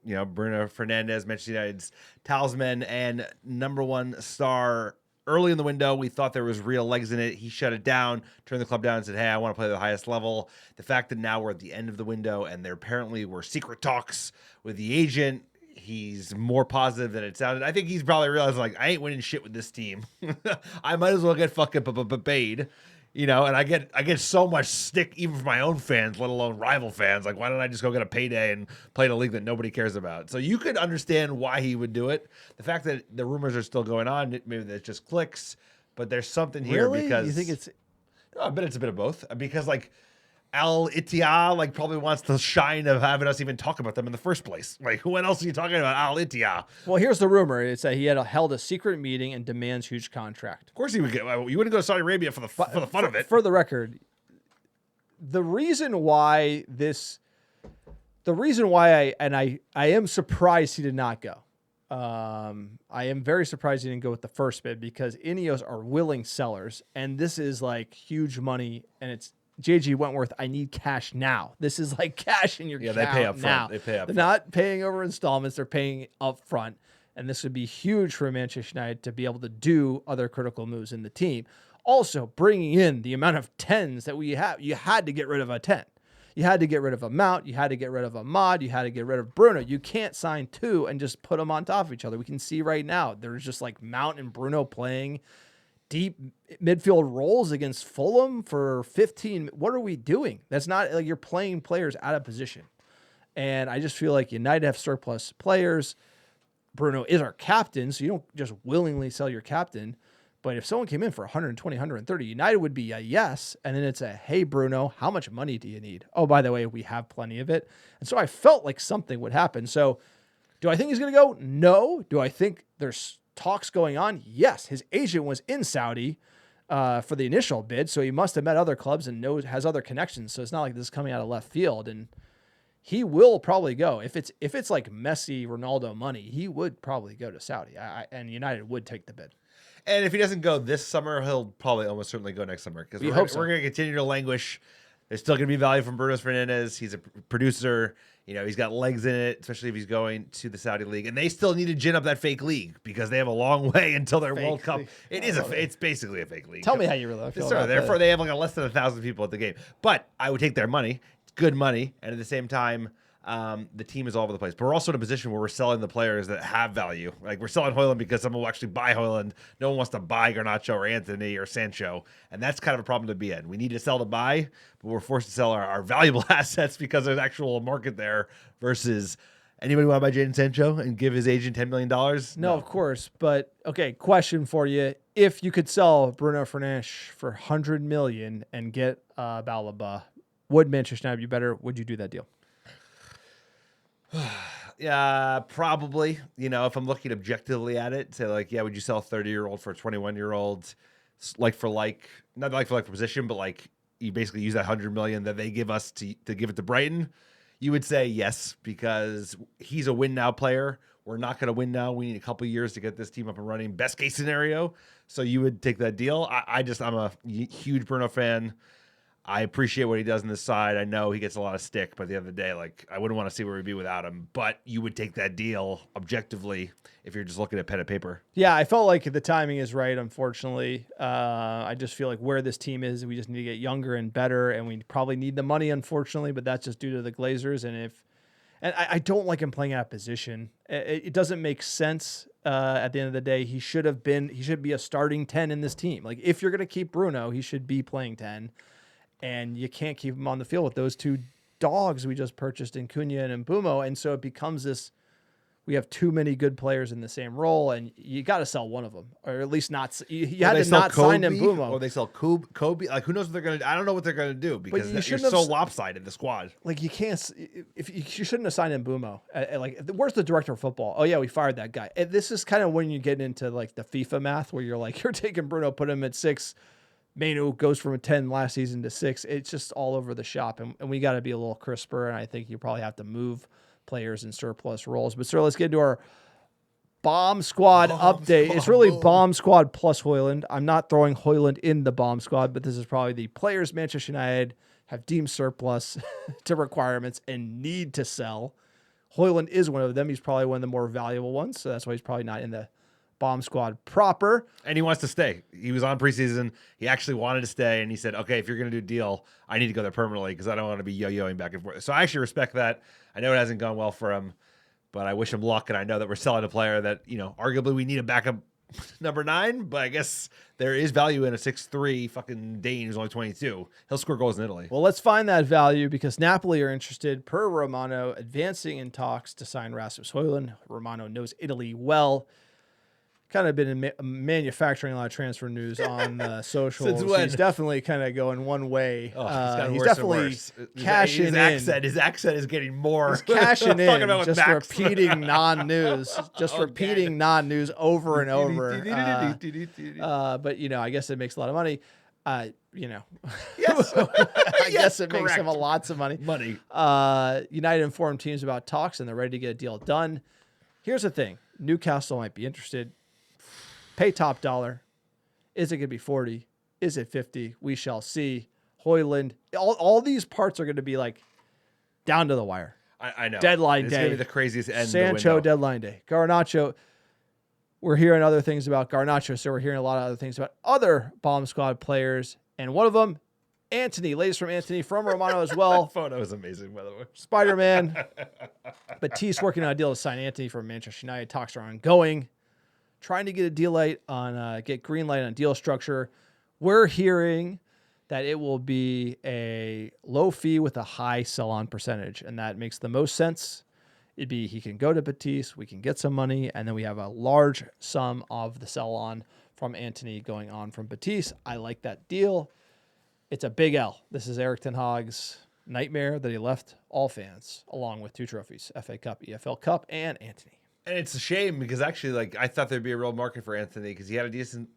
Bruno Fernandes, Manchester United's talisman and number one star. Early in the window, we thought there was real legs in it. He shut it down, turned the club down and said, hey, I want to play at the highest level. The fact that now we're at the end of the window and there apparently were secret talks with the agent, he's more positive than it sounded. I think he's probably realized, like, I ain't winning shit with this team. I might as well get fucking paid. And I get so much stick even from my own fans, let alone rival fans. Like, why don't I just go get a payday and play in a league that nobody cares about? So you could understand why he would do it. The fact that the rumors are still going on, maybe that just clicks, but there's something here because you think it's? I bet it's a bit of both. Because Al Ittihad probably wants the shine of having us even talk about them in the first place. Like, who else are you talking about? Al Ittihad. Well, here's the rumor: it's that he had held a secret meeting and demands huge contract. Of course, he would get. You wouldn't go to Saudi Arabia for the fun of it. For the record, the reason why I am surprised he did not go. I am very surprised he didn't go with the first bid because Ineos are willing sellers, and this is like huge money, and it's. JG Wentworth, I need cash now. This is like cash in your account they pay up front. now. They pay up They're front. not paying over installments. They're paying up front. And this would be huge for Manchester United to be able to do other critical moves in the team. Also, bringing in the amount of 10s that we have. You had to get rid of a 10. You had to get rid of a Mount. You had to get rid of a Mod. You had to get rid of Bruno. You can't sign two and just put them on top of each other. We can see right now, there's just like Mount and Bruno playing deep midfield roles against Fulham for 15. What are we doing? That's not like you're playing players out of position. And I just feel like United have surplus players. Bruno is our captain, so you don't just willingly sell your captain. But if someone came in for 120, 130, United would be a yes. And then it's a, hey, Bruno, how much money do you need? Oh, by the way, we have plenty of it. And so I felt like something would happen. So do I think he's going to go? No. Do I think there's talks going on? Yes. His agent was in Saudi for the initial bid, so he must have met other clubs and has other connections. So it's not like this is coming out of left field. And he will probably go. If it's like Messi, Ronaldo money, he would probably go to Saudi. And United would take the bid. And if he doesn't go this summer, he'll probably almost certainly go next summer because we're going to continue to languish. There's still going to be value from Bruno Fernandes. He's a producer. He's got legs in it, especially if he's going to the Saudi league. And they still need to gin up that fake league because they have a long way until their World Cup. It's basically a fake league. Tell me how you really feel about Therefore, they have like less than 1,000 people at the game. But I would take their money. It's good money. And at the same time, the team is all over the place. But we're also in a position where we're selling the players that have value. Like we're selling Højlund because someone will actually buy Højlund. No one wants to buy Garnacho or Antony or Sancho. And that's kind of a problem to be in. We need to sell to buy, but we're forced to sell our valuable assets because there's actual market there versus anybody want to buy Jadon Sancho and give his agent $10 million? No, of course. But okay, question for you. If you could sell Bruno Fernandes for 100 million and get Balaba, would Manchester United be better? Would you do that deal? Yeah, probably. If I'm looking objectively at it, say like, yeah, would you sell a 30-year-old for a 21-year-old, like for like, not like for position, but like you basically use that 100 million that they give us to give it to Brighton? You would say yes because he's a win now player. We're not going to win now. We need a couple years to get this team up and running. Best case scenario. So you would take that deal. I'm a huge Bruno fan. I appreciate what he does on this side. I know he gets a lot of stick, but at the end of the day, like I wouldn't want to see where we'd be without him. But you would take that deal objectively if you're just looking at pen and paper. Yeah, I felt like the timing is right. Unfortunately, I just feel like where this team is, we just need to get younger and better, and we probably need the money. Unfortunately, but that's just due to the Glazers. And I don't like him playing out of position. It doesn't make sense. At the end of the day, he should be a starting 10 in this team. Like if you're gonna keep Bruno, he should be playing 10. And you can't keep him on the field with those two dogs we just purchased in Cunha and Mbeumo. And so it becomes this, we have too many good players in the same role, and you got to sell one of them. Or at least not, you had to not sign Mbeumo. Or they sell Kobe. Like, who knows what they're going to do? I don't know what they're going to do because you're so lopsided, the squad. Like, you can't, you shouldn't have signed Mbeumo. Where's the director of football? Oh, yeah, we fired that guy. And this is kind of when you get into, like, the FIFA math where you're like, you're taking Bruno, put him at 6, Manu goes from a 10 last season to 6. It's just all over the shop, and we got to be a little crisper, and I think you probably have to move players in surplus roles. But, sir, let's get into our bomb squad update. It's really bomb squad plus Højlund. I'm not throwing Højlund in the bomb squad, but this is probably the players Manchester United have deemed surplus to requirements and need to sell. Højlund is one of them. He's probably one of the more valuable ones, so that's why he's probably not in the bomb squad proper. And he wants to stay. He was on preseason. He actually wanted to stay, and he said, okay, if you're going to do a deal, I need to go there permanently because I don't want to be yo-yoing back and forth. So I actually respect that. I know it hasn't gone well for him, but I wish him luck, and I know that we're selling a player that, arguably we need a backup number 9, but I guess there is value in a 6'3" fucking Dane who's only 22. He'll score goals in Italy. Well, let's find that value because Napoli are interested, per Romano, advancing in talks to sign Rasmus Højlund. Romano knows Italy well. Kind of been manufacturing a lot of transfer news on socials. He's definitely kind of going one way. He's definitely cashing in. His accent is getting more. He's cashing in, just repeating non-news, non-news over and over. But I guess it makes a lot of money. Yes, I guess it makes him lots of money. United informed teams about talks, and they're ready to get a deal done. Here's the thing: Newcastle might be interested. Pay top dollar. Is it going to be 40? Is it 50? We shall see. Højlund. All these parts are going to be like down to the wire. I know. Deadline day. It's going to be the craziest end Sancho, of the window. deadline day. Garnacho. We're hearing other things about Garnacho, so we're hearing a lot of other things about other bomb squad players. And one of them, Antony. Latest from Antony, from Romano as well. That photo is amazing, by the way. Spider-Man. Batiste working on a deal to sign Antony from Manchester United. Talks are ongoing. Trying to get a deal get green light on deal structure. We're hearing that it will be a low fee with a high sell-on percentage, and that makes the most sense. It'd be he can go to Batiste, we can get some money, and then we have a large sum of the sell-on from Antony going on from Batiste. I like that deal. It's a big L. This is Erik ten Hag's nightmare that he left all fans, along with 2 trophies, FA Cup, EFL Cup, and Antony. And it's a shame because actually, I thought there'd be a real market for Antony because he had a decent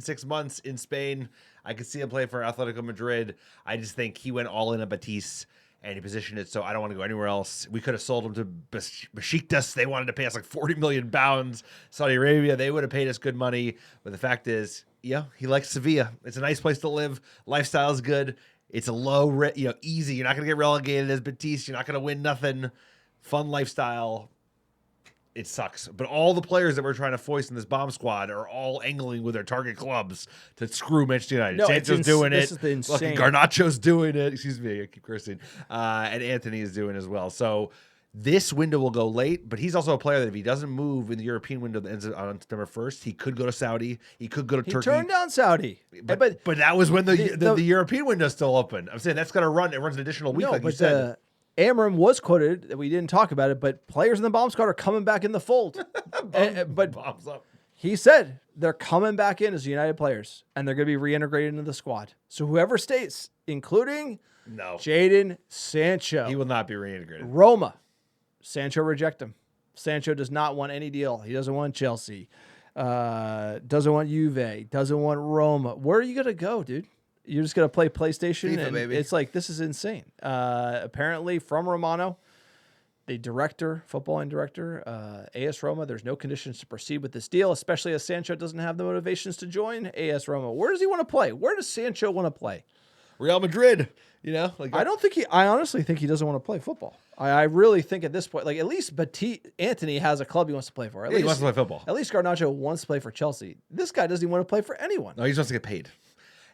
6 months in Spain. I could see him play for Atletico Madrid. I just think he went all in on Batiste and he positioned it so I don't want to go anywhere else. We could have sold him to Besiktas. They wanted to pay us like 40 million pounds. Saudi Arabia, they would have paid us good money. But the fact is, he likes Sevilla. It's a nice place to live. Lifestyle's good. It's a low, easy. You're not going to get relegated as Batiste. You're not going to win nothing. Fun lifestyle. It sucks. But all the players that we're trying to foist in this bomb squad are all angling with their target clubs to screw Manchester United. No, Sancho's doing it. This is the insane. Garnacho's doing it. Excuse me, I keep cursing. And Antony is doing as well. So this window will go late, but he's also a player that if he doesn't move in the European window that ends on September 1st, he could go to Saudi. He could go to Turkey. He turned down Saudi. But that was when the European window's still open. I'm saying that's going to run. It runs an additional week, like you said. Amorim was quoted that we didn't talk about it, but players in the bomb squad are coming back in the fold. But bombs up. He said they're coming back in as United players, and they're going to be reintegrated into the squad. So whoever stays, including Jadon Sancho. He will not be reintegrated. Roma. Sancho reject him. Sancho does not want any deal. He doesn't want Chelsea. Doesn't want Juve. Doesn't want Roma. Where are you going to go, dude? You're just going to play PlayStation? FIFA, baby. It's like, this is insane. Apparently, from Romano, the footballing director, AS Roma, there's no conditions to proceed with this deal, especially as Sancho doesn't have the motivations to join AS Roma. Where does he want to play? Where does Sancho want to play? Real Madrid. I honestly think he doesn't want to play football. I really think at this point, at least Antony has a club he wants to play for. At least he wants to play football. At least Garnacho wants to play for Chelsea. This guy doesn't even want to play for anyone. No, he just wants to get paid.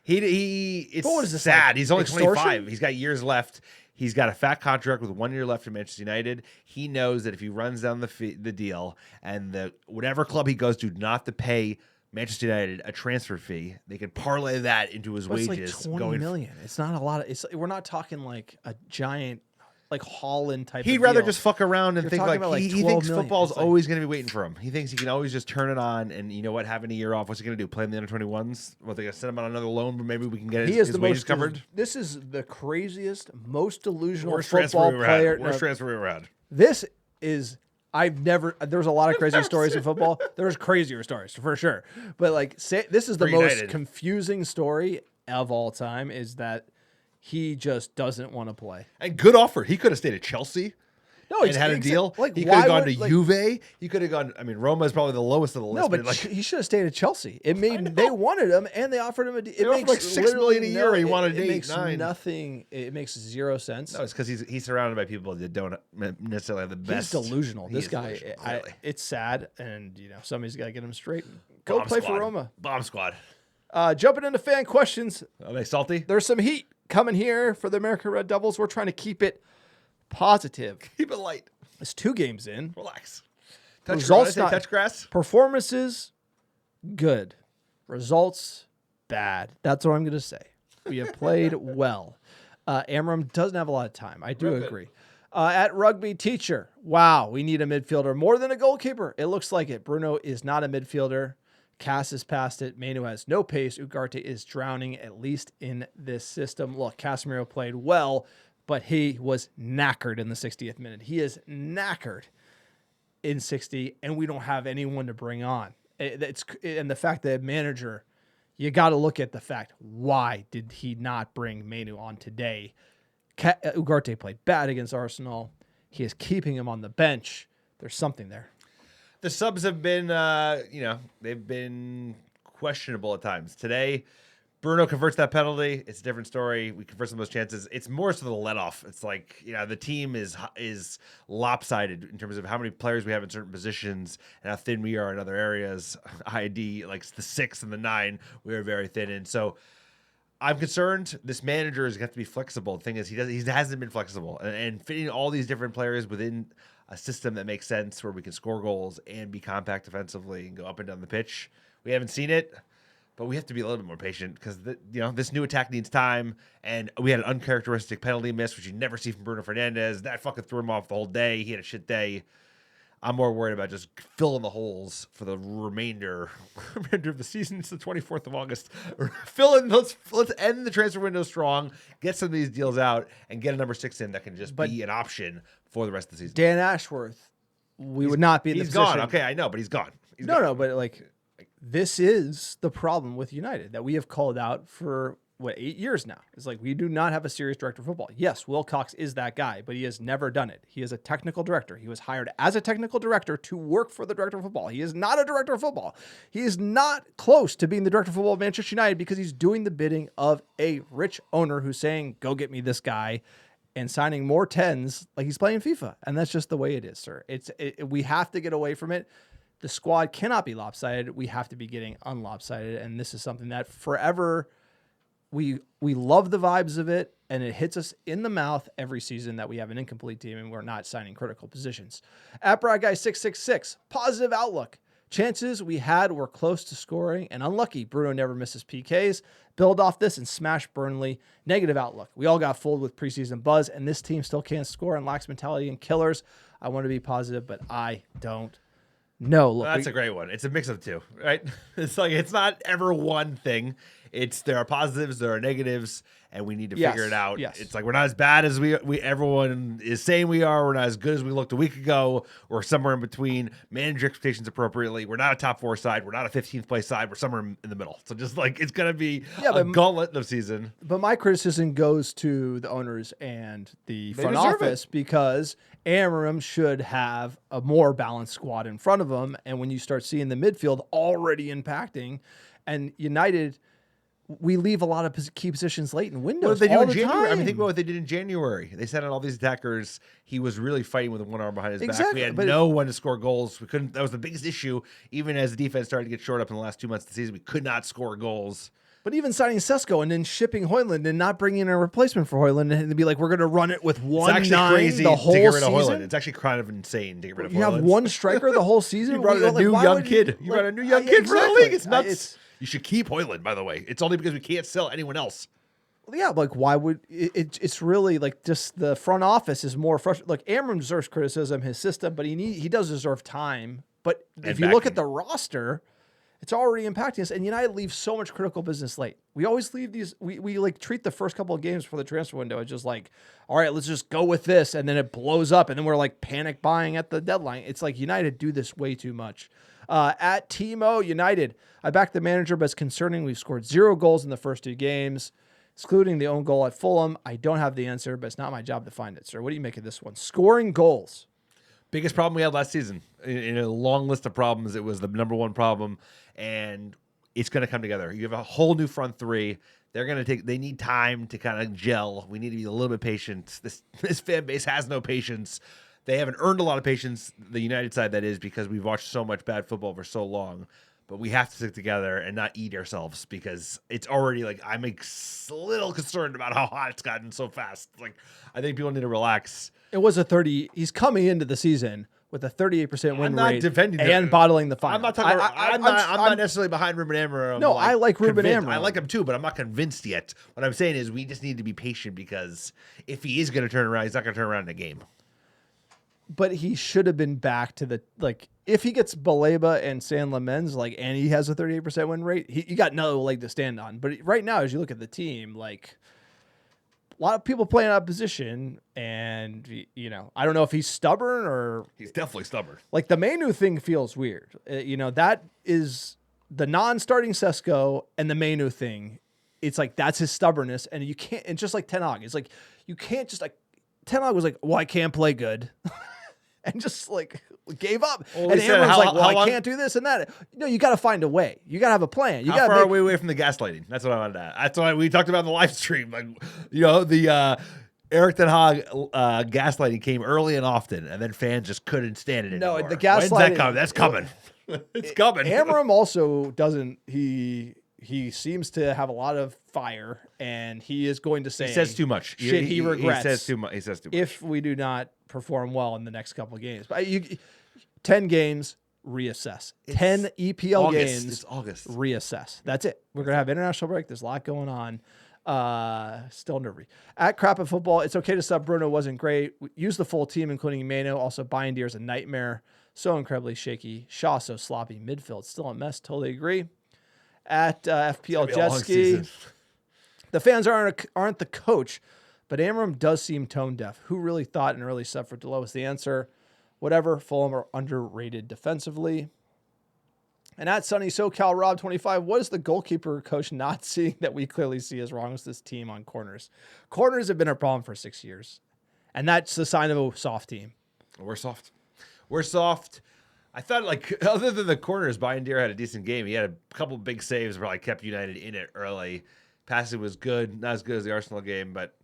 It's what is this, sad. He's only extortion? 25. He's got years left. He's got a fat contract with 1 year left in Manchester United. He knows that if he runs down the deal and whatever club he goes to not to pay Manchester United a transfer fee, they can parlay that into his wages. It's like 20 million. It's not a lot. We're not talking like a giant, like Holland type. He'd of rather deal. just fuck around and think he thinks football's million. always going to be waiting for him. He thinks he can always just turn it on and, you know what, having a year off. What's he going to do? Play in the under-21s? Well, they got to send him on another loan, but maybe we can get his wages covered. This is the craziest, most delusional Worst football player. Worst transfer we ever had. This is There's a lot of crazy stories in football. There's crazier stories for sure. But like, this is the most confusing story of all time is that he just doesn't want to play. And good offer. He could have stayed at Chelsea. No, and had a deal. Like, he could have gone to Juve. He could have gone. I mean, Roma is probably the lowest of the list. No, but he should have stayed at Chelsea. They wanted him, and they offered him a deal. It makes like $6 million a year. He wanted it 8, makes 9. nothing. It makes zero sense. No, it's because he's surrounded by people that don't necessarily have the best. He's delusional. This guy. It's sad, and somebody's got to get him straight. Go play for Roma. Bomb squad. Jumping into fan questions. Are they salty? There's some heat coming here for the American Red Devils. We're trying to keep it positive. Keep it light. It's 2 games in. Relax. Results touch grass. Performances, good. Results, bad. That's what I'm going to say. We have played well. Amorim doesn't have a lot of time. I do agree. At Rugby Teacher, wow, we need a midfielder more than a goalkeeper. It looks like it. Bruno is not a midfielder. Cass is past it. Manu has no pace. Ugarte is drowning, at least in this system. Look, Casemiro played well, but he was knackered in the 60th minute. He is knackered in 60, and we don't have anyone to bring on. And the fact that manager, you got to look at the fact, why did he not bring Manu on today? Ugarte played bad against Arsenal. He is keeping him on the bench. There's something there. The subs have been, they've been questionable at times. Today, Bruno converts that penalty. It's a different story. We convert some of those chances. It's more so the let-off. It's like, the team is lopsided in terms of how many players we have in certain positions and how thin we are in other areas. ID, like the 6 and the 9, we are very thin in. So I'm concerned this manager is going to have to be flexible. The thing is, he hasn't been flexible. And fitting all these different players within a system that makes sense where we can score goals and be compact defensively and go up and down the pitch. We haven't seen it. But we have to be a little bit more patient because this new attack needs time, and we had an uncharacteristic penalty miss, which you never see from Bruno Fernandes. That fucking threw him off the whole day. He had a shit day. I'm more worried about just filling the holes for the remainder of the season. It's the 24th of August. Let's end the transfer window strong, get some of these deals out, and get a number 6 in that can just be an option for the rest of the season. Dan Ashworth, would not be in the position. He's gone. Okay, I know, but he's gone. But like, this is the problem with United that we have called out for 8 years now. It's like, we do not have a serious director of football. Yes, Will Cox is that guy, but he has never done it. He is a technical director. He was hired as a technical director to work for the director of football. He is not a director of football. He is not close to being the director of football of Manchester United because he's doing the bidding of a rich owner who's saying, go get me this guy, and signing more 10s like he's playing FIFA. And that's just the way it is, sir. We have to get away from it. The squad cannot be lopsided. We have to be getting unlopsided. And this is something that forever we love the vibes of it, and it hits us in the mouth every season that we have an incomplete team and we're not signing critical positions. At Brad Guy 666, positive outlook. Chances we had were close to scoring and unlucky. Bruno never misses PKs. Build off this and smash Burnley. Negative outlook. We all got fooled with preseason buzz, and this team still can't score and lacks mentality and killers. I want to be positive, but I don't. No, look, that's a great one. It's a mix of two, right? It's like, it's not ever one thing. There are positives, there are negatives, and we need to figure it out. Yes. It's like, we're not as bad as we everyone is saying we are. We're not as good as we looked a week ago. We're somewhere in between. Manage your expectations appropriately. We're not a top 4 side. We're not a 15th place side. We're somewhere in the middle. So just like, it's gonna be a gauntlet of season. But my criticism goes to the owners and the front office because Amorim should have a more balanced squad in front of him. And when you start seeing the midfield already impacting, and United, we leave a lot of key positions late in windows. What did they do all in the January? time. I mean, think about what they did in January. They sent out all these attackers. He was really fighting with one arm behind his back. We had no one to score goals. We couldn't. That was the biggest issue. Even as the defense started to get short up in the last 2 months of the season, we could not score goals. But even signing Sesko and then shipping Højlund and not bringing in a replacement for Højlund and to be like, we're going to run it with 1-9 crazy the whole to get rid of season. Højlund. It's actually kind of insane to get rid of Højlund. You have one striker the whole season. You brought in a new young kid. You brought a new young kid for the league. It's nuts. You should keep Højlund, by the way. It's only because we can't sell anyone else. Yeah, like why would it's really like just the front office is more frustrated. Look, Amorim deserves criticism, his system, but he does deserve time. But if you look at the roster, It's already impacting us. And United leaves so much critical business late. We always leave these, we like treat the first couple of games before the transfer window as just like, all right, let's just go with this. And then it blows up. And then we're like panic buying at the deadline. It's like United do this way too much. At Timo United, I backed the manager, but it's concerning. We've scored 0 goals in the first 2 games, excluding the own goal at Fulham. I don't have the answer, but it's not my job to find it, sir. What do you make of this one? Scoring goals. Biggest problem we had last season. In a long list of problems, it was the number one problem, and it's going to come together. You have a whole new front three. They need time to kind of gel. We need to be a little bit patient. This fan base has no patience. They haven't earned a lot of patience, the United side that is, because we've watched so much bad football for so long. But we have to stick together and not eat ourselves, because it's already like I'm a little concerned about how hot it's gotten so fast. Like, I think people need to relax. It was he's coming into the season with a 38% win rate defending and bottling the final. I'm not talking. I'm not necessarily behind Ruben Amorim. No, I like Ruben Amorim. I like him too, but I'm not convinced yet. What I'm saying is we just need to be patient, because if he is going to turn around, he's not going to turn around in a game. But he should have been back to the, like, if he gets Baleba and Senne Lammens, like, and he has a 38% win rate, you got no leg to stand on. But right now, as you look at the team, like, a lot of people playing out of position, and, you know, I don't know if he's stubborn or... He's definitely stubborn. Like, the Mainu thing feels weird. That is the non-starting Sesko and the Mainu thing. It's like, that's his stubbornness, and you can't... And just like Ten Hag, it's like, you can't just, like... Ten Hag was like, well, I can't play good. And just, like, gave up. Well, and Amram's like, well, I long... can't do this and that. No, you got to find a way. You got to have a plan. How far are we away from the gaslighting? That's what I wanted to add. That's what we talked about in the live stream. Like, the Eric Ten Hag gaslighting came early and often, and then fans just couldn't stand it anymore. No, the gaslighting... When's that coming? That's coming. It's coming. Amram also doesn't... He seems to have a lot of fire, and he is going to say... He says too much. Shit he regrets. He says too much. If we do not perform well in the next couple of games. But 10 games, reassess. 10 EPL games, it's August. Reassess. That's it. We're going to have international break. There's a lot going on. Still nervy. At Crap at Football, it's okay to sub. Bruno wasn't great. Use the full team, including Mano. Also, Bayindir is a nightmare. So incredibly shaky. Shaw so sloppy. Midfield still a mess. Totally agree. At FPL Jet Ski, the fans aren't the coach, but Amorim does seem tone deaf. Who really thought an early sub for Delo was the answer? Whatever. Fulham are underrated defensively. And at Sunny SoCal Rob 25, what is the goalkeeper coach not seeing that we clearly see as wrong as this team on corners? Corners have been a problem for 6 years, and that's the sign of a soft team. We're soft. I thought, like, other than the corners, Bayindir had a decent game. He had a couple big saves, probably kept United in it early. Passing was good, not as good as the Arsenal game, but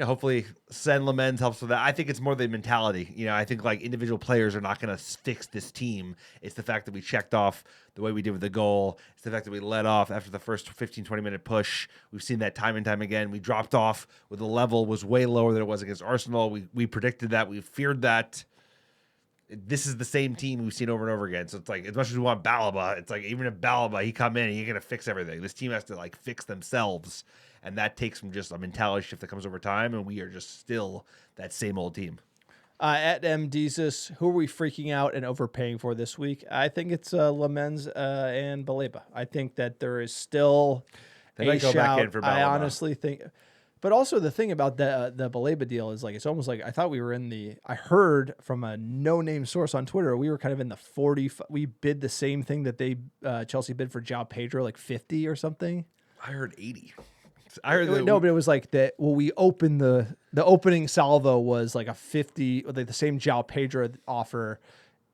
hopefully Senne Lammens helps with that. I think it's more the mentality. I think like individual players are not going to fix this team. It's the fact that we checked off the way we did with the goal. It's the fact that we let off after the first 15, 20-minute push. We've seen that time and time again. We dropped off with the level was way lower than it was against Arsenal. We predicted that. We feared that. This is the same team we've seen over and over again. So it's like, as much as we want Balaba, it's like, even if Balaba, he come in, he ain't going to fix everything. This team has to like fix themselves. And that takes from just a mentality shift that comes over time. And we are just still that same old team. At MDesus, who are we freaking out and overpaying for this week? I think it's Lammens and Baleba. I think that there is still a shout. Back in for Balaba. I honestly think... But also the thing about the Baleba deal is like, it's almost like I thought we were I heard from a no-name source on Twitter, we were kind of in the 40, we bid the same thing that Chelsea bid for João Pedro, like 50 or something. I heard 80. I heard but it was like that. Well, we opened the opening salvo was like a 50, like the same João Pedro offer,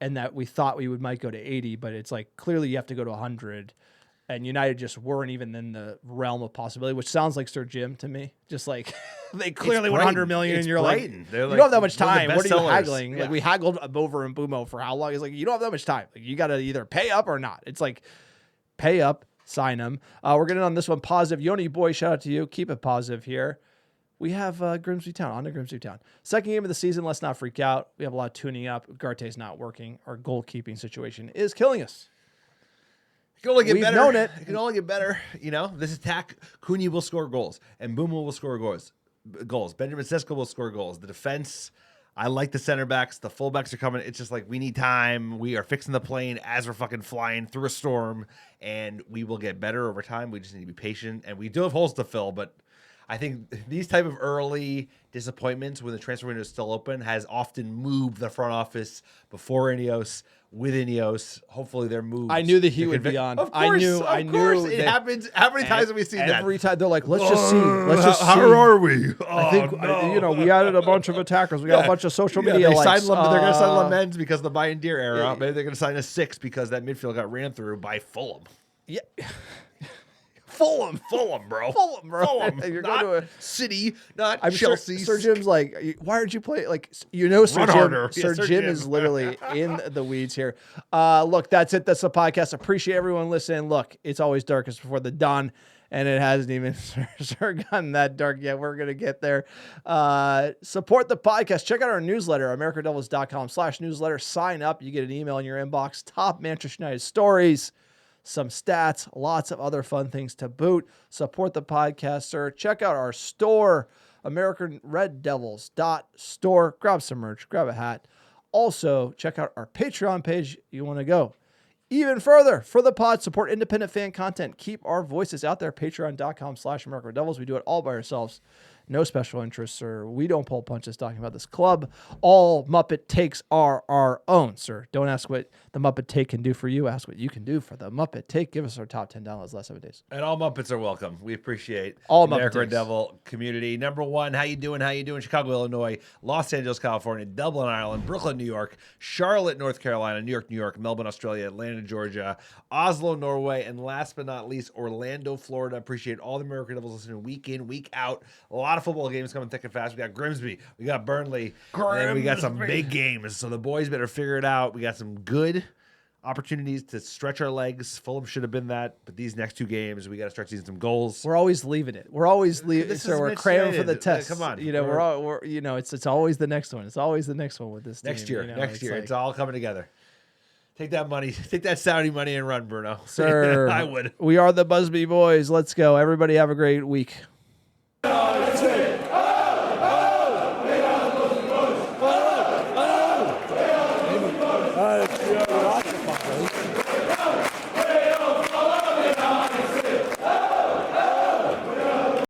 and that we thought we might go to 80, but it's like clearly you have to go to 100. And United just weren't even in the realm of possibility, which sounds like Sir Jim to me. Just like they clearly want 100 million, and you're like, you don't have that much time. What are you haggling? Yeah. Like we haggled over and Bumo for how long? It's like you don't have that much time. Like you got to either pay up or not. It's like pay up, sign them. We're getting on this one positive. Yoni boy, shout out to you. Keep it positive here. We have Grimsby Town, on to Grimsby Town. Second game of the season. Let's not freak out. We have a lot of tuning up. Garte's not working. Our goalkeeping situation is killing us. It can only get better. Known it. It can only get better. This attack, Cunha will score goals, and Bumo will score goals. Benjamin Sesko will score goals. The defense, I like the center backs. The fullbacks are coming. It's just like we need time. We are fixing the plane as we're fucking flying through a storm, and we will get better over time. We just need to be patient, and we do have holes to fill, but I think these type of early disappointments when the transfer window is still open has often moved the front office before Ineos, with Ineos. Hopefully their moves. I knew that he would be on. Of course, I knew it happens. How many times have we seen that? Every time they're like, let's just see. Let's just see. How are we? I think we added a bunch of attackers. We got a bunch of social media they likes. they're going to sign Lammens because of the Bayindir era. Maybe they're going to sign a 6 because that midfield got ran through by Fulham. Yeah. Fulham, bro. Fulham. You're not going to City, not I'm Chelsea. Sir Jim's like, why did you play? Like, Sir Jim. Harder. Sir Jim is literally in the weeds here. Look, that's it. That's the podcast. Appreciate everyone listening. Look, it's always darkest before the dawn, and it hasn't even gotten that dark yet. We're going to get there. Support the podcast. Check out our newsletter, americadevils.com/newsletter. Sign up. You get an email in your inbox. Top Manchester United stories, some stats, lots of other fun things to boot. Support the podcast, sir. Check out our store, AmericanRedDevils.store. Grab some merch, grab a hat. Also, check out our Patreon page. You want to go even further for the pod, support independent fan content. Keep our voices out there. Patreon.com/AmericanRedDevils. We do it all by ourselves. No special interests, sir. We don't pull punches talking about this club. All Muppet takes are our own, sir. Don't ask what the Muppet Take can do for you. Ask what you can do for the Muppet Take. Give us our top 10 downloads last 7 days. And all Muppets are welcome. We appreciate all the Muppet American takes. Devil community. Number one, how you doing? Chicago, Illinois, Los Angeles, California, Dublin, Ireland, Brooklyn, New York, Charlotte, North Carolina, New York, Melbourne, Australia, Atlanta, Georgia, Oslo, Norway, and last but not least, Orlando, Florida. Appreciate all the American Devils listening week in, week out. A lot of football games coming thick and fast. We got Grimsby, we got Burnley, and we got some big games. So the boys better figure it out. We got some good opportunities to stretch our legs. Fulham should have been that, but these next 2 games, we got to start seeing some goals. We're always leaving it. We're always leaving. So we're cramming for the test. Come on, we're it's always the next one. It's always the next one with this team. Next year, it's all coming together. Take that money, take that Saudi money and run, Bruno. Sir, I would. We are the Busby Boys. Let's go. Everybody have a great week. Let's go.